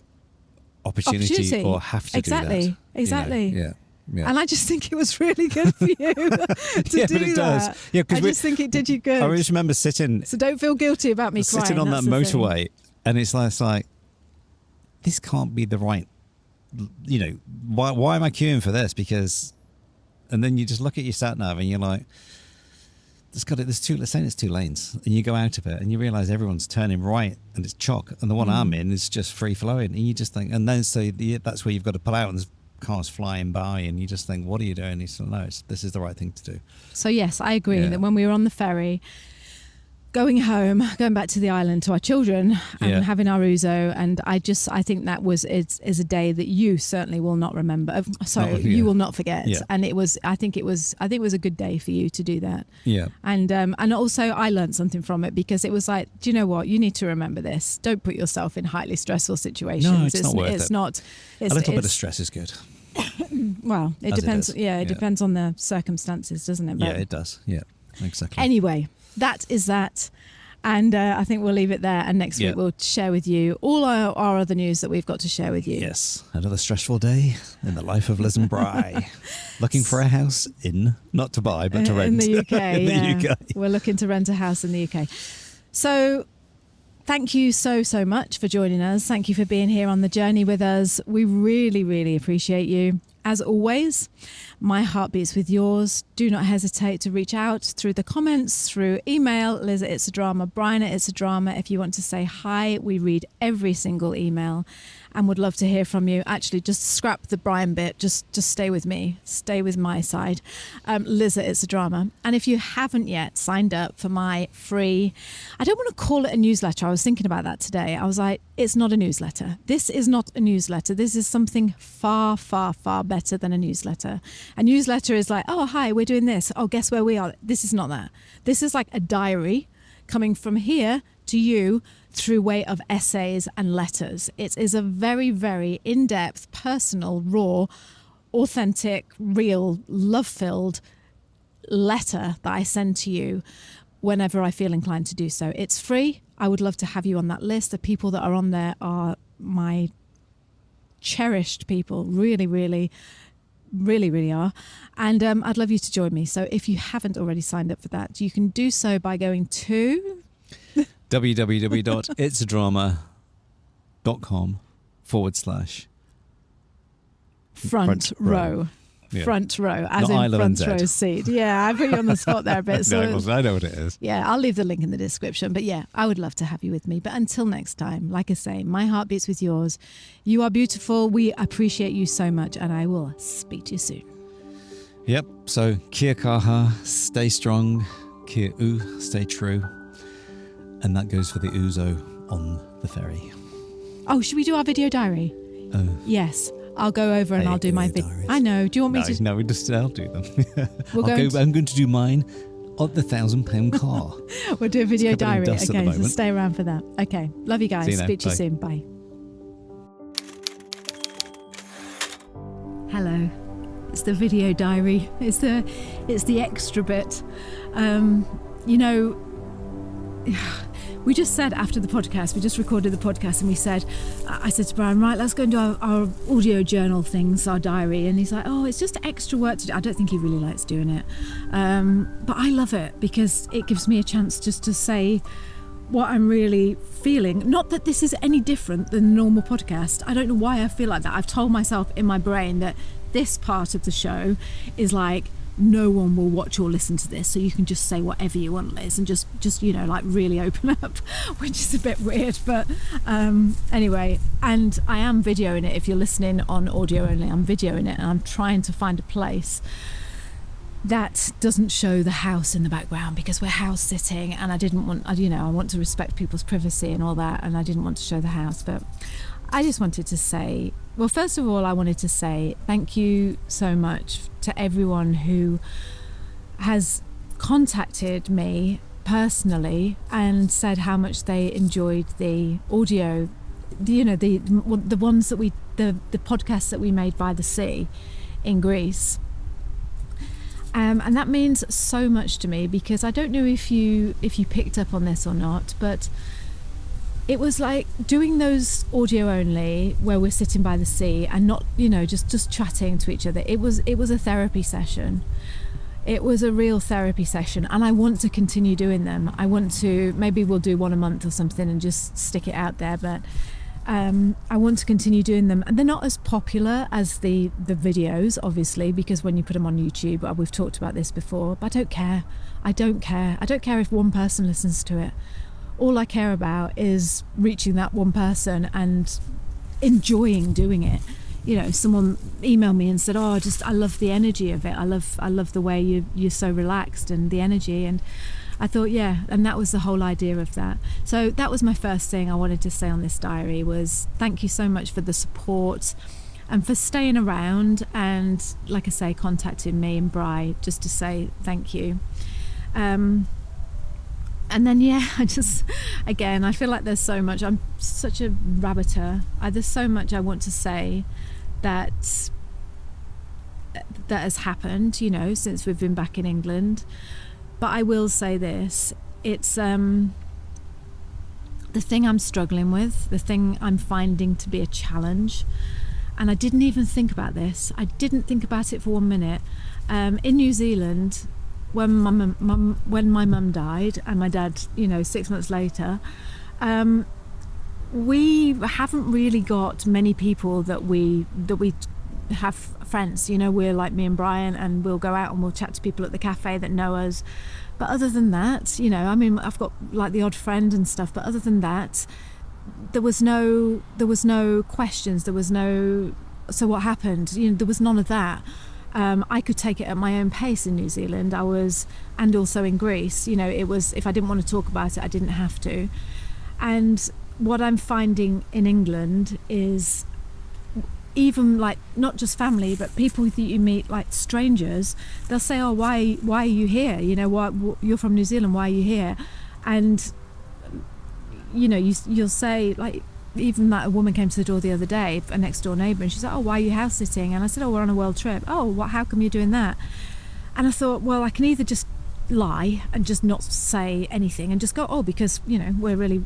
opportunity. Or have to do that. Exactly. Yeah. And I just think it was really good for you to do it that. Does. Yeah, I just think it did you good. I just remember sitting. So don't feel guilty about me crying. Sitting on that motorway, and it's like, this can't be the right. Why am I queuing for this? Because, and then you just look at your sat nav and you're like, let's say it's 2 lanes, and you go out of it and you realise everyone's turning right and it's chock, and the one I'm in is just free flowing, and you just think, and then that's where you've got to pull out and there's cars flying by, and you just think, what are you doing? He said, no, this is the right thing to do. So yes, I agree that when we were on the ferry going home, going back to the island to our children and having our ouzo, and I think that is a day that you certainly will not remember. You will not forget. And I think it was a good day for you to do that. And also I learned something from it, because it was like, do you know what, you need to remember this. Don't put yourself in highly stressful situations. No, it's not worth it. It's not. A little bit of stress is good. Well, it depends. It depends on the circumstances, doesn't it? But it does. Yeah, exactly. Anyway, that is that. And I think we'll leave it there. And next week we'll share with you all our other news that we've got to share with you. Yes, another stressful day in the life of Liz and Bry. Looking for a house not to buy, but to rent. In the UK, the UK. We're looking to rent a house in the UK. So thank you so much for joining us. Thank you for being here on the journey with us. We really, really appreciate you. As always, my heart beats with yours. Do not hesitate to reach out through the comments, through email, Liz at It's a Drama, Brian at It's a Drama. If you want to say hi, we read every single email and would love to hear from you. Actually, just scrap the Brian bit. Just stay with me. Stay with my side. Liz at It's a Drama. And if you haven't yet signed up for my free, I don't want to call it a newsletter. I was thinking about that today. I was like, it's not a newsletter. This is not a newsletter. This is something far, far, far better than a newsletter. A newsletter is like, oh, hi, we're doing this. Oh, guess where we are. This is not that. This is like a diary coming from here to you through way of essays and letters. It is a very, very in-depth, personal, raw, authentic, real, love-filled letter that I send to you whenever I feel inclined to do so. It's free. I would love to have you on that list. The people that are on there are my cherished people, really, really, really, really are. And I'd love you to join me. So if you haven't already signed up for that, you can do so by going to www.itsadrama.com/front row. Yeah. Front row, as Not in front row seat. Yeah, I put you on the spot there a bit. So, I know what it is. Yeah, I'll leave the link in the description. But yeah, I would love to have you with me. But until next time, like I say, my heart beats with yours. You are beautiful. We appreciate you so much. And I will speak to you soon. Yep. So, kia kaha, stay strong. Kia u, stay true. And that goes for the ouzo on the ferry. Oh, should we do our video diary? Oh. Yes. I'll go over and I'll do my video. I know. Do you want me to? No, I'll do them. I'm going to do mine on the £1,000 car. We'll do a video diary. Okay, so stay around for that. Okay. Love you guys. Speak to you soon. Bye. Hello. It's the video diary. It's the extra bit. we just said after the podcast, we just recorded the podcast, and I said to Brian, right, let's go and do our audio journal things, our diary. And he's like, oh, it's just extra work to do. I don't think he really likes doing it. But I love it because it gives me a chance just to say what I'm really feeling. Not that this is any different than a normal podcast. I don't know why I feel like that. I've told myself in my brain that this part of the show is like, no one will watch or listen to this, so you can just say whatever you want, Liz, and just like really open up, which is a bit weird, but anyway. And I am videoing it. If you're listening on audio only, I'm videoing it, and I'm trying to find a place that doesn't show the house in the background, because we're house sitting, and I want to respect people's privacy and all that, and I didn't want to show the house. But I just wanted to say, well, first of all, I wanted to say thank you so much to everyone who has contacted me personally and said how much they enjoyed the audio, the ones that the podcasts that we made by the sea in Greece. And that means so much to me, because I don't know if you picked up on this or not, but it was like doing those audio only where we're sitting by the sea and not, just chatting to each other. It was a therapy session. It was a real therapy session, and I want to continue doing them. Maybe we'll do one a month or something and just stick it out there, but I want to continue doing them. And they're not as popular as the videos, obviously, because when you put them on YouTube, we've talked about this before, but I don't care. I don't care if one person listens to it. All I care about is reaching that one person and enjoying doing it. Someone emailed me and said, oh, I love the energy of it. I love the way you're so relaxed and the energy. And I thought, yeah, and that was the whole idea of that. So that was my first thing I wanted to say on this diary, was thank you so much for the support and for staying around, and like I say, contacting me and Bri just to say thank you. And then, I feel like there's so much. I'm such a rabbiter. There's so much I want to say that has happened, since we've been back in England. But I will say this. It's the thing I'm struggling with, the thing I'm finding to be a challenge. And I didn't even think about this. I didn't think about it for 1 minute. In New Zealand, when my mum died and my dad, 6 months later, we haven't really got many people that we have friends. We're like me and Brian, and we'll go out and we'll chat to people at the cafe that know us. But other than that, I've got like the odd friend and stuff, but other than that, there was no questions. There was no, so what happened? There was none of that. I could take it at my own pace in New Zealand. And also in Greece, it was, if I didn't want to talk about it, I didn't have to. And what I'm finding in England is, even like not just family, but people that you meet, like strangers, they'll say, oh, why are you here? You're from New Zealand, why are you here? And you'll say, like, even that a woman came to the door the other day, a next door neighbour, and she's like, oh, why are you house sitting? And I said, oh, we're on a world trip. Oh, how come you're doing that? And I thought, well, I can either just lie and just not say anything and just go, oh, because we're really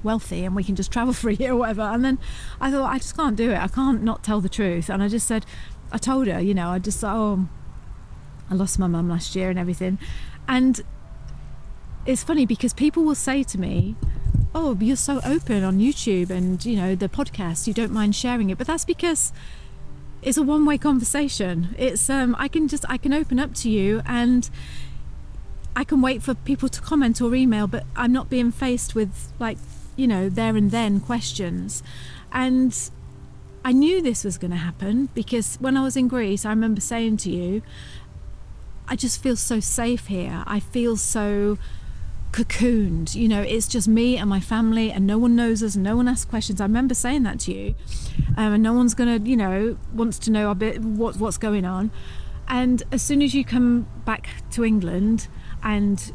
wealthy and we can just travel for a year or whatever. And then I thought, I just can't do it. I can't not tell the truth. And I just said, I told her, I just thought, oh, I lost my mum last year and everything. And it's funny because people will say to me, oh, you're so open on YouTube and the podcast, you don't mind sharing it. But that's because it's a one-way conversation. It's I can open up to you, and I can wait for people to comment or email, but I'm not being faced with there and then questions. And I knew this was going to happen, because when I was in Greece, I remember saying to you, I just feel so safe here. I feel so cocooned, it's just me and my family, and no one knows us and no one asks questions. I remember saying that to you, and no one's gonna wants to know a bit what's going on. And as soon as you come back to England, and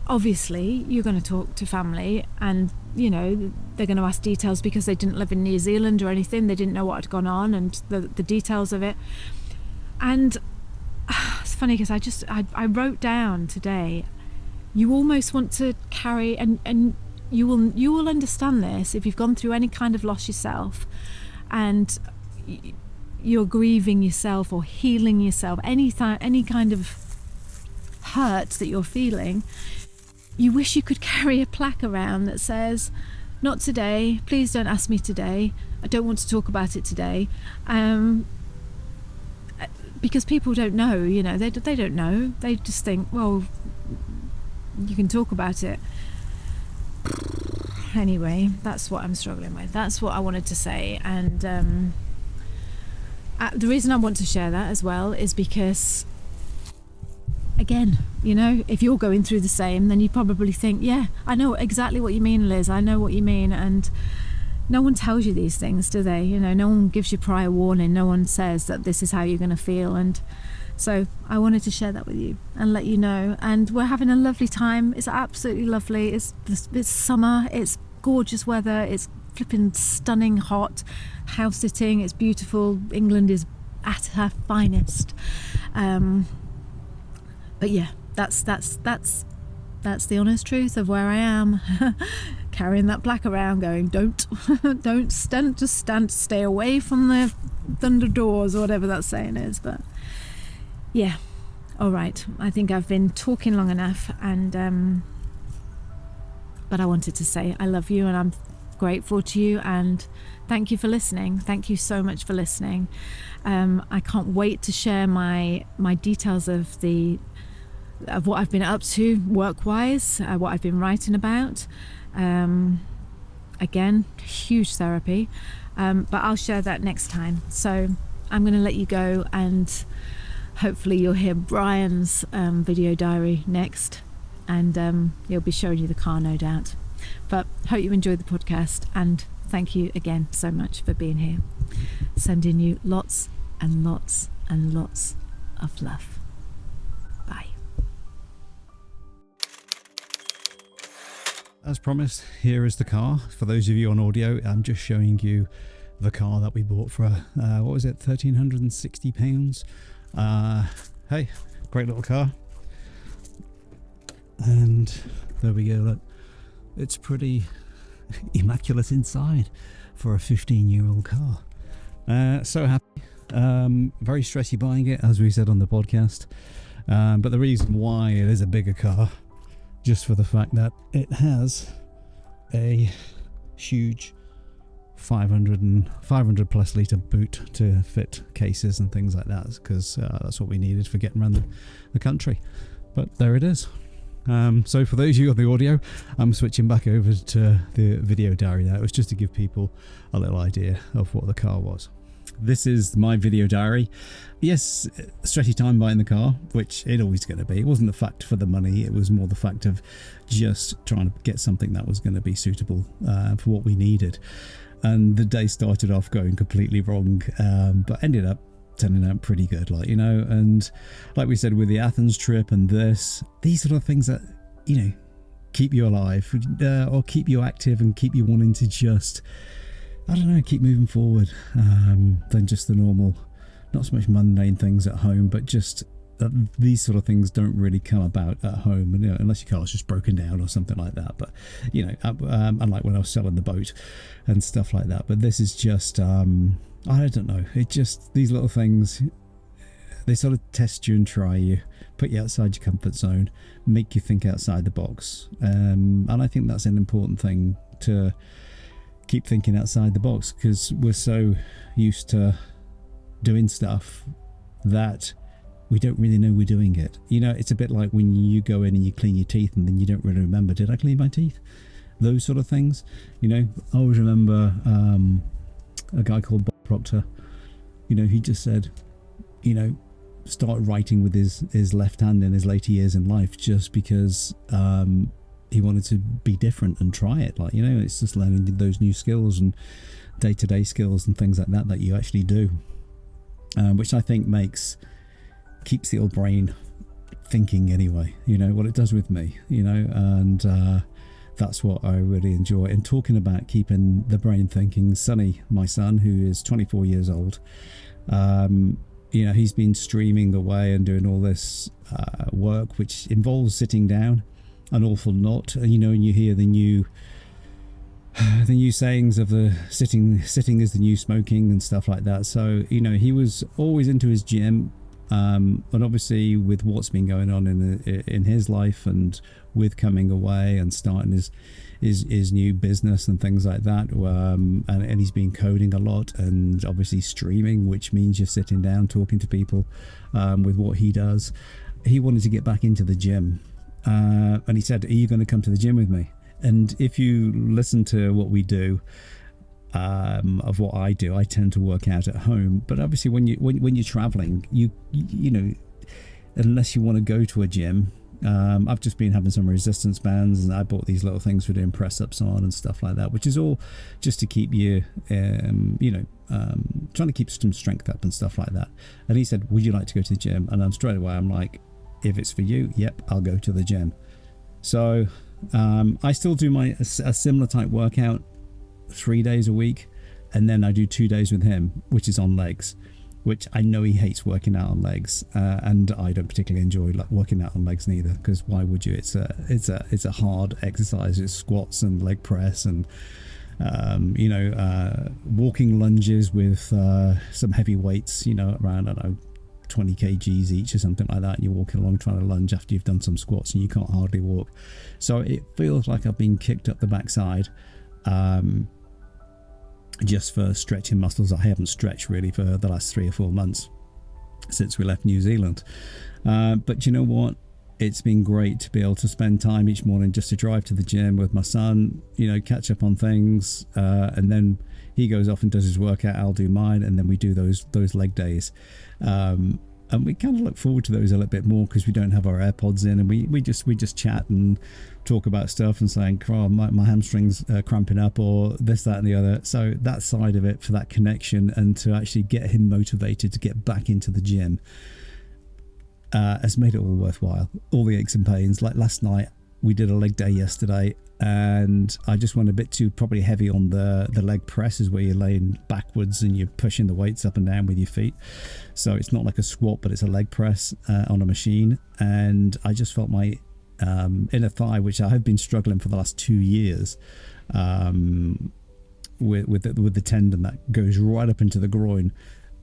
obviously you're going to talk to family, and they're going to ask details because they didn't live in New Zealand or anything, they didn't know what had gone on and the details of it. And it's funny because I wrote down today you almost want to carry, and you will understand this if you've gone through any kind of loss yourself, and you're grieving yourself or healing yourself, any kind of hurt that you're feeling. You wish you could carry a plaque around that says, "Not today, please don't ask me today, I don't want to talk about it today," because people don't know, they don't know. They just think, well, you can talk about it. Anyway, that's what I'm struggling with. That's what I wanted to say. And the reason I want to share that as well is because, again, if you're going through the same, then you probably think, yeah, I know exactly what you mean, Liz. I know what you mean. And no one tells you these things, do they? No one gives you prior warning. No one says that this is how you're going to feel. And so I wanted to share that with you and let you know. And we're having a lovely time. It's absolutely lovely. It's summer. It's gorgeous weather. It's flipping stunning hot. House sitting. It's beautiful. England is at her finest. But yeah, that's the honest truth of where I am. Carrying that plaque around, going, don't stand, just stand, stay away from the thunder doors, or whatever that saying is. But yeah, all right. I think I've been talking long enough, and but I wanted to say I love you, and I'm grateful to you, and thank you for listening. Thank you so much for listening. I can't wait to share my details of what I've been up to work-wise, what I've been writing about. Again, huge therapy, but I'll share that next time. So I'm going to let you go, and hopefully you'll hear Brian's video diary next, and he'll be showing you the car, no doubt. But hope you enjoyed the podcast, and thank you again so much for being here. Sending you lots and lots and lots of love. Bye. As promised, here is the car. For those of you on audio, I'm just showing you the car that we bought for, what was it, £1,360. Hey, great little car. And there we go, look. It's pretty immaculate inside for a 15-year-old car. So happy. Very stressy buying it, as we said on the podcast. But the reason why it is a bigger car, just for the fact that it has a huge 500 plus litre boot to fit cases and things like that, because that's what we needed for getting around the country. But there it is. So for those of you on the audio, I'm switching back over to the video diary now. It was just to give people a little idea of what the car was. This is my video diary. Yes, stressy time buying the car, which it always going to be. It wasn't the fact for the money, it was more the fact of just trying to get something that was going to be suitable for what we needed. And the day started off going completely wrong, but ended up turning out pretty good, and like we said with the Athens trip and these sort of things that, keep you alive, or keep you active and keep you wanting to just, I don't know, keep moving forward, than just the normal, not so much mundane things at home, but just these sort of things don't really come about at home, and unless your car's just broken down or something like that. But unlike when I was selling the boat and stuff like that. But this is just I don't know, it just, these little things, they sort of test you and try you, put you outside your comfort zone, make you think outside the box, and I think that's an important thing, to keep thinking outside the box, because we're so used to doing stuff that we don't really know we're doing it. It's a bit like when you go in and you clean your teeth and then you don't really remember, did I clean my teeth? Those sort of things. I always remember a guy called Bob Proctor, he just said, start writing with his left hand in his later years in life, just because he wanted to be different and try it. It's just learning those new skills and day-to-day skills and things like that you actually do, which I think keeps the old brain thinking anyway, what it does with me, and that's what I really enjoy. And talking about keeping the brain thinking, Sonny, my son, who is 24 years old, he's been streaming away and doing all this work, which involves sitting down an awful lot. And you hear the new sayings of the sitting is the new smoking and stuff like that. So he was always into his gym, and obviously with what's been going on in his life, and with coming away and starting his new business and things like that, and he's been coding a lot, and obviously streaming, which means you're sitting down talking to people, with what he does. He wanted to get back into the gym, and he said, are you going to come to the gym with me? And if you listen to what we do, of what I do, I tend to work out at home. But obviously when you're traveling, you unless you want to go to a gym, I've just been having some resistance bands, and I bought these little things for doing press ups on and stuff like that, which is all just to keep you, trying to keep some strength up and stuff like that. And he said, would you like to go to the gym? And straight away I'm like, if it's for you, yep, I'll go to the gym. So I still do a similar type workout 3 days a week, and then I do 2 days with him, which is on legs, which I know he hates working out on legs, and I don't particularly enjoy working out on legs neither, because why would you? It's a hard exercise. It's squats and leg press and walking lunges with some heavy weights, around, I don't know, 20 kgs each or something like that. You're walking along trying to lunge after you've done some squats and you can't hardly walk. So it feels like I've been kicked up the backside, just for stretching muscles I haven't stretched really for the last 3 or 4 months since we left New Zealand. But you know what? It's been great to be able to spend time each morning just to drive to the gym with my son, catch up on things, and then he goes off and does his workout, I'll do mine, and then we do those leg days. And we kind of look forward to those a little bit more because we don't have our AirPods in, and we just chat and talk about stuff and saying, oh, my hamstrings cramping up, or this, that and the other. So that side of it, for that connection, and to actually get him motivated to get back into the gym, has made it all worthwhile. All the aches and pains. Like last night, we did a leg day yesterday, and I just went a bit too probably heavy on the leg presses, where you're laying backwards and you're pushing the weights up and down with your feet. So it's not like a squat, but it's a leg press on a machine. And I just felt my inner thigh, which I have been struggling for the last 2 years, with the tendon that goes right up into the groin.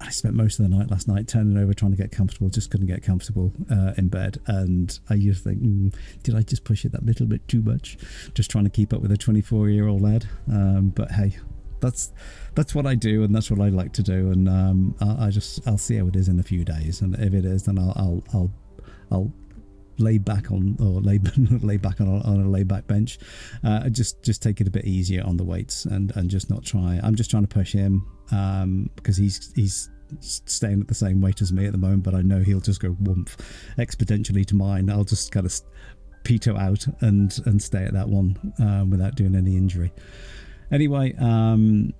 I spent most of the night last night turning over trying to get comfortable, just couldn't get comfortable in bed. And I used to think, did I just push it that little bit too much? Just trying to keep up with a 24-year-old lad. But hey, that's what I do, and that's what I like to do. And I'll see how it is in a few days. And if it is, then I'll lay back on, or lay back on a layback bench. Just take it a bit easier on the weights, and just not try. I'm just trying to push him, because he's staying at the same weight as me at the moment, but I know he'll just go whoomp exponentially to mine. I'll just kind of peter out and stay at that one without doing any injury. Anyway,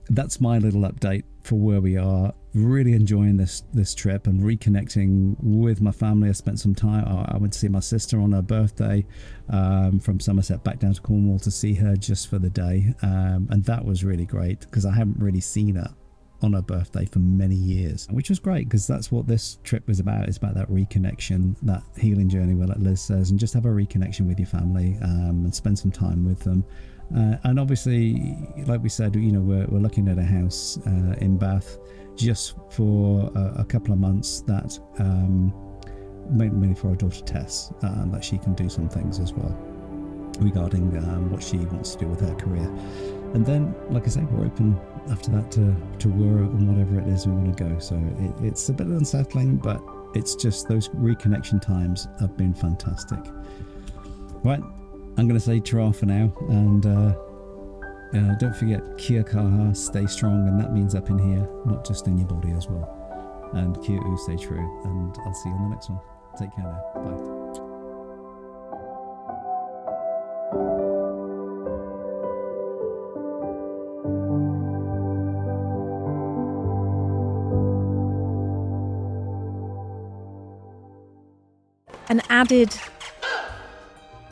that's my little update for where we are. Really enjoying this trip and reconnecting with my family. I spent some time. I went to see my sister on her birthday, from Somerset back down to Cornwall to see her just for the day, and that was really great because I haven't really seen her on her birthday for many years, which was great because that's what this trip was about. It's about that reconnection, that healing journey, like Liz says, and just have a reconnection with your family, and spend some time with them. And obviously, like we said, we're looking at a house in Bath just for a couple of months, that mainly for our daughter Tess, that she can do some things as well regarding what she wants to do with her career. And then, like I say, we're open after that to where and whatever it is we want to go. So it's a bit unsettling, but it's just those reconnection times have been fantastic. Right, I'm going to say ta-ra for now, and don't forget, kia kaha, stay strong, and that means up in here, not just in your body as well. And kia u, stay true, and I'll see you on the next one. Take care now, bye. An added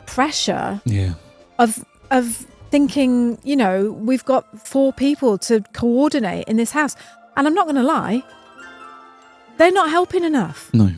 pressure, yeah, of thinking, we've got 4 people to coordinate in this house, and I'm not going to lie, they're not helping enough. No.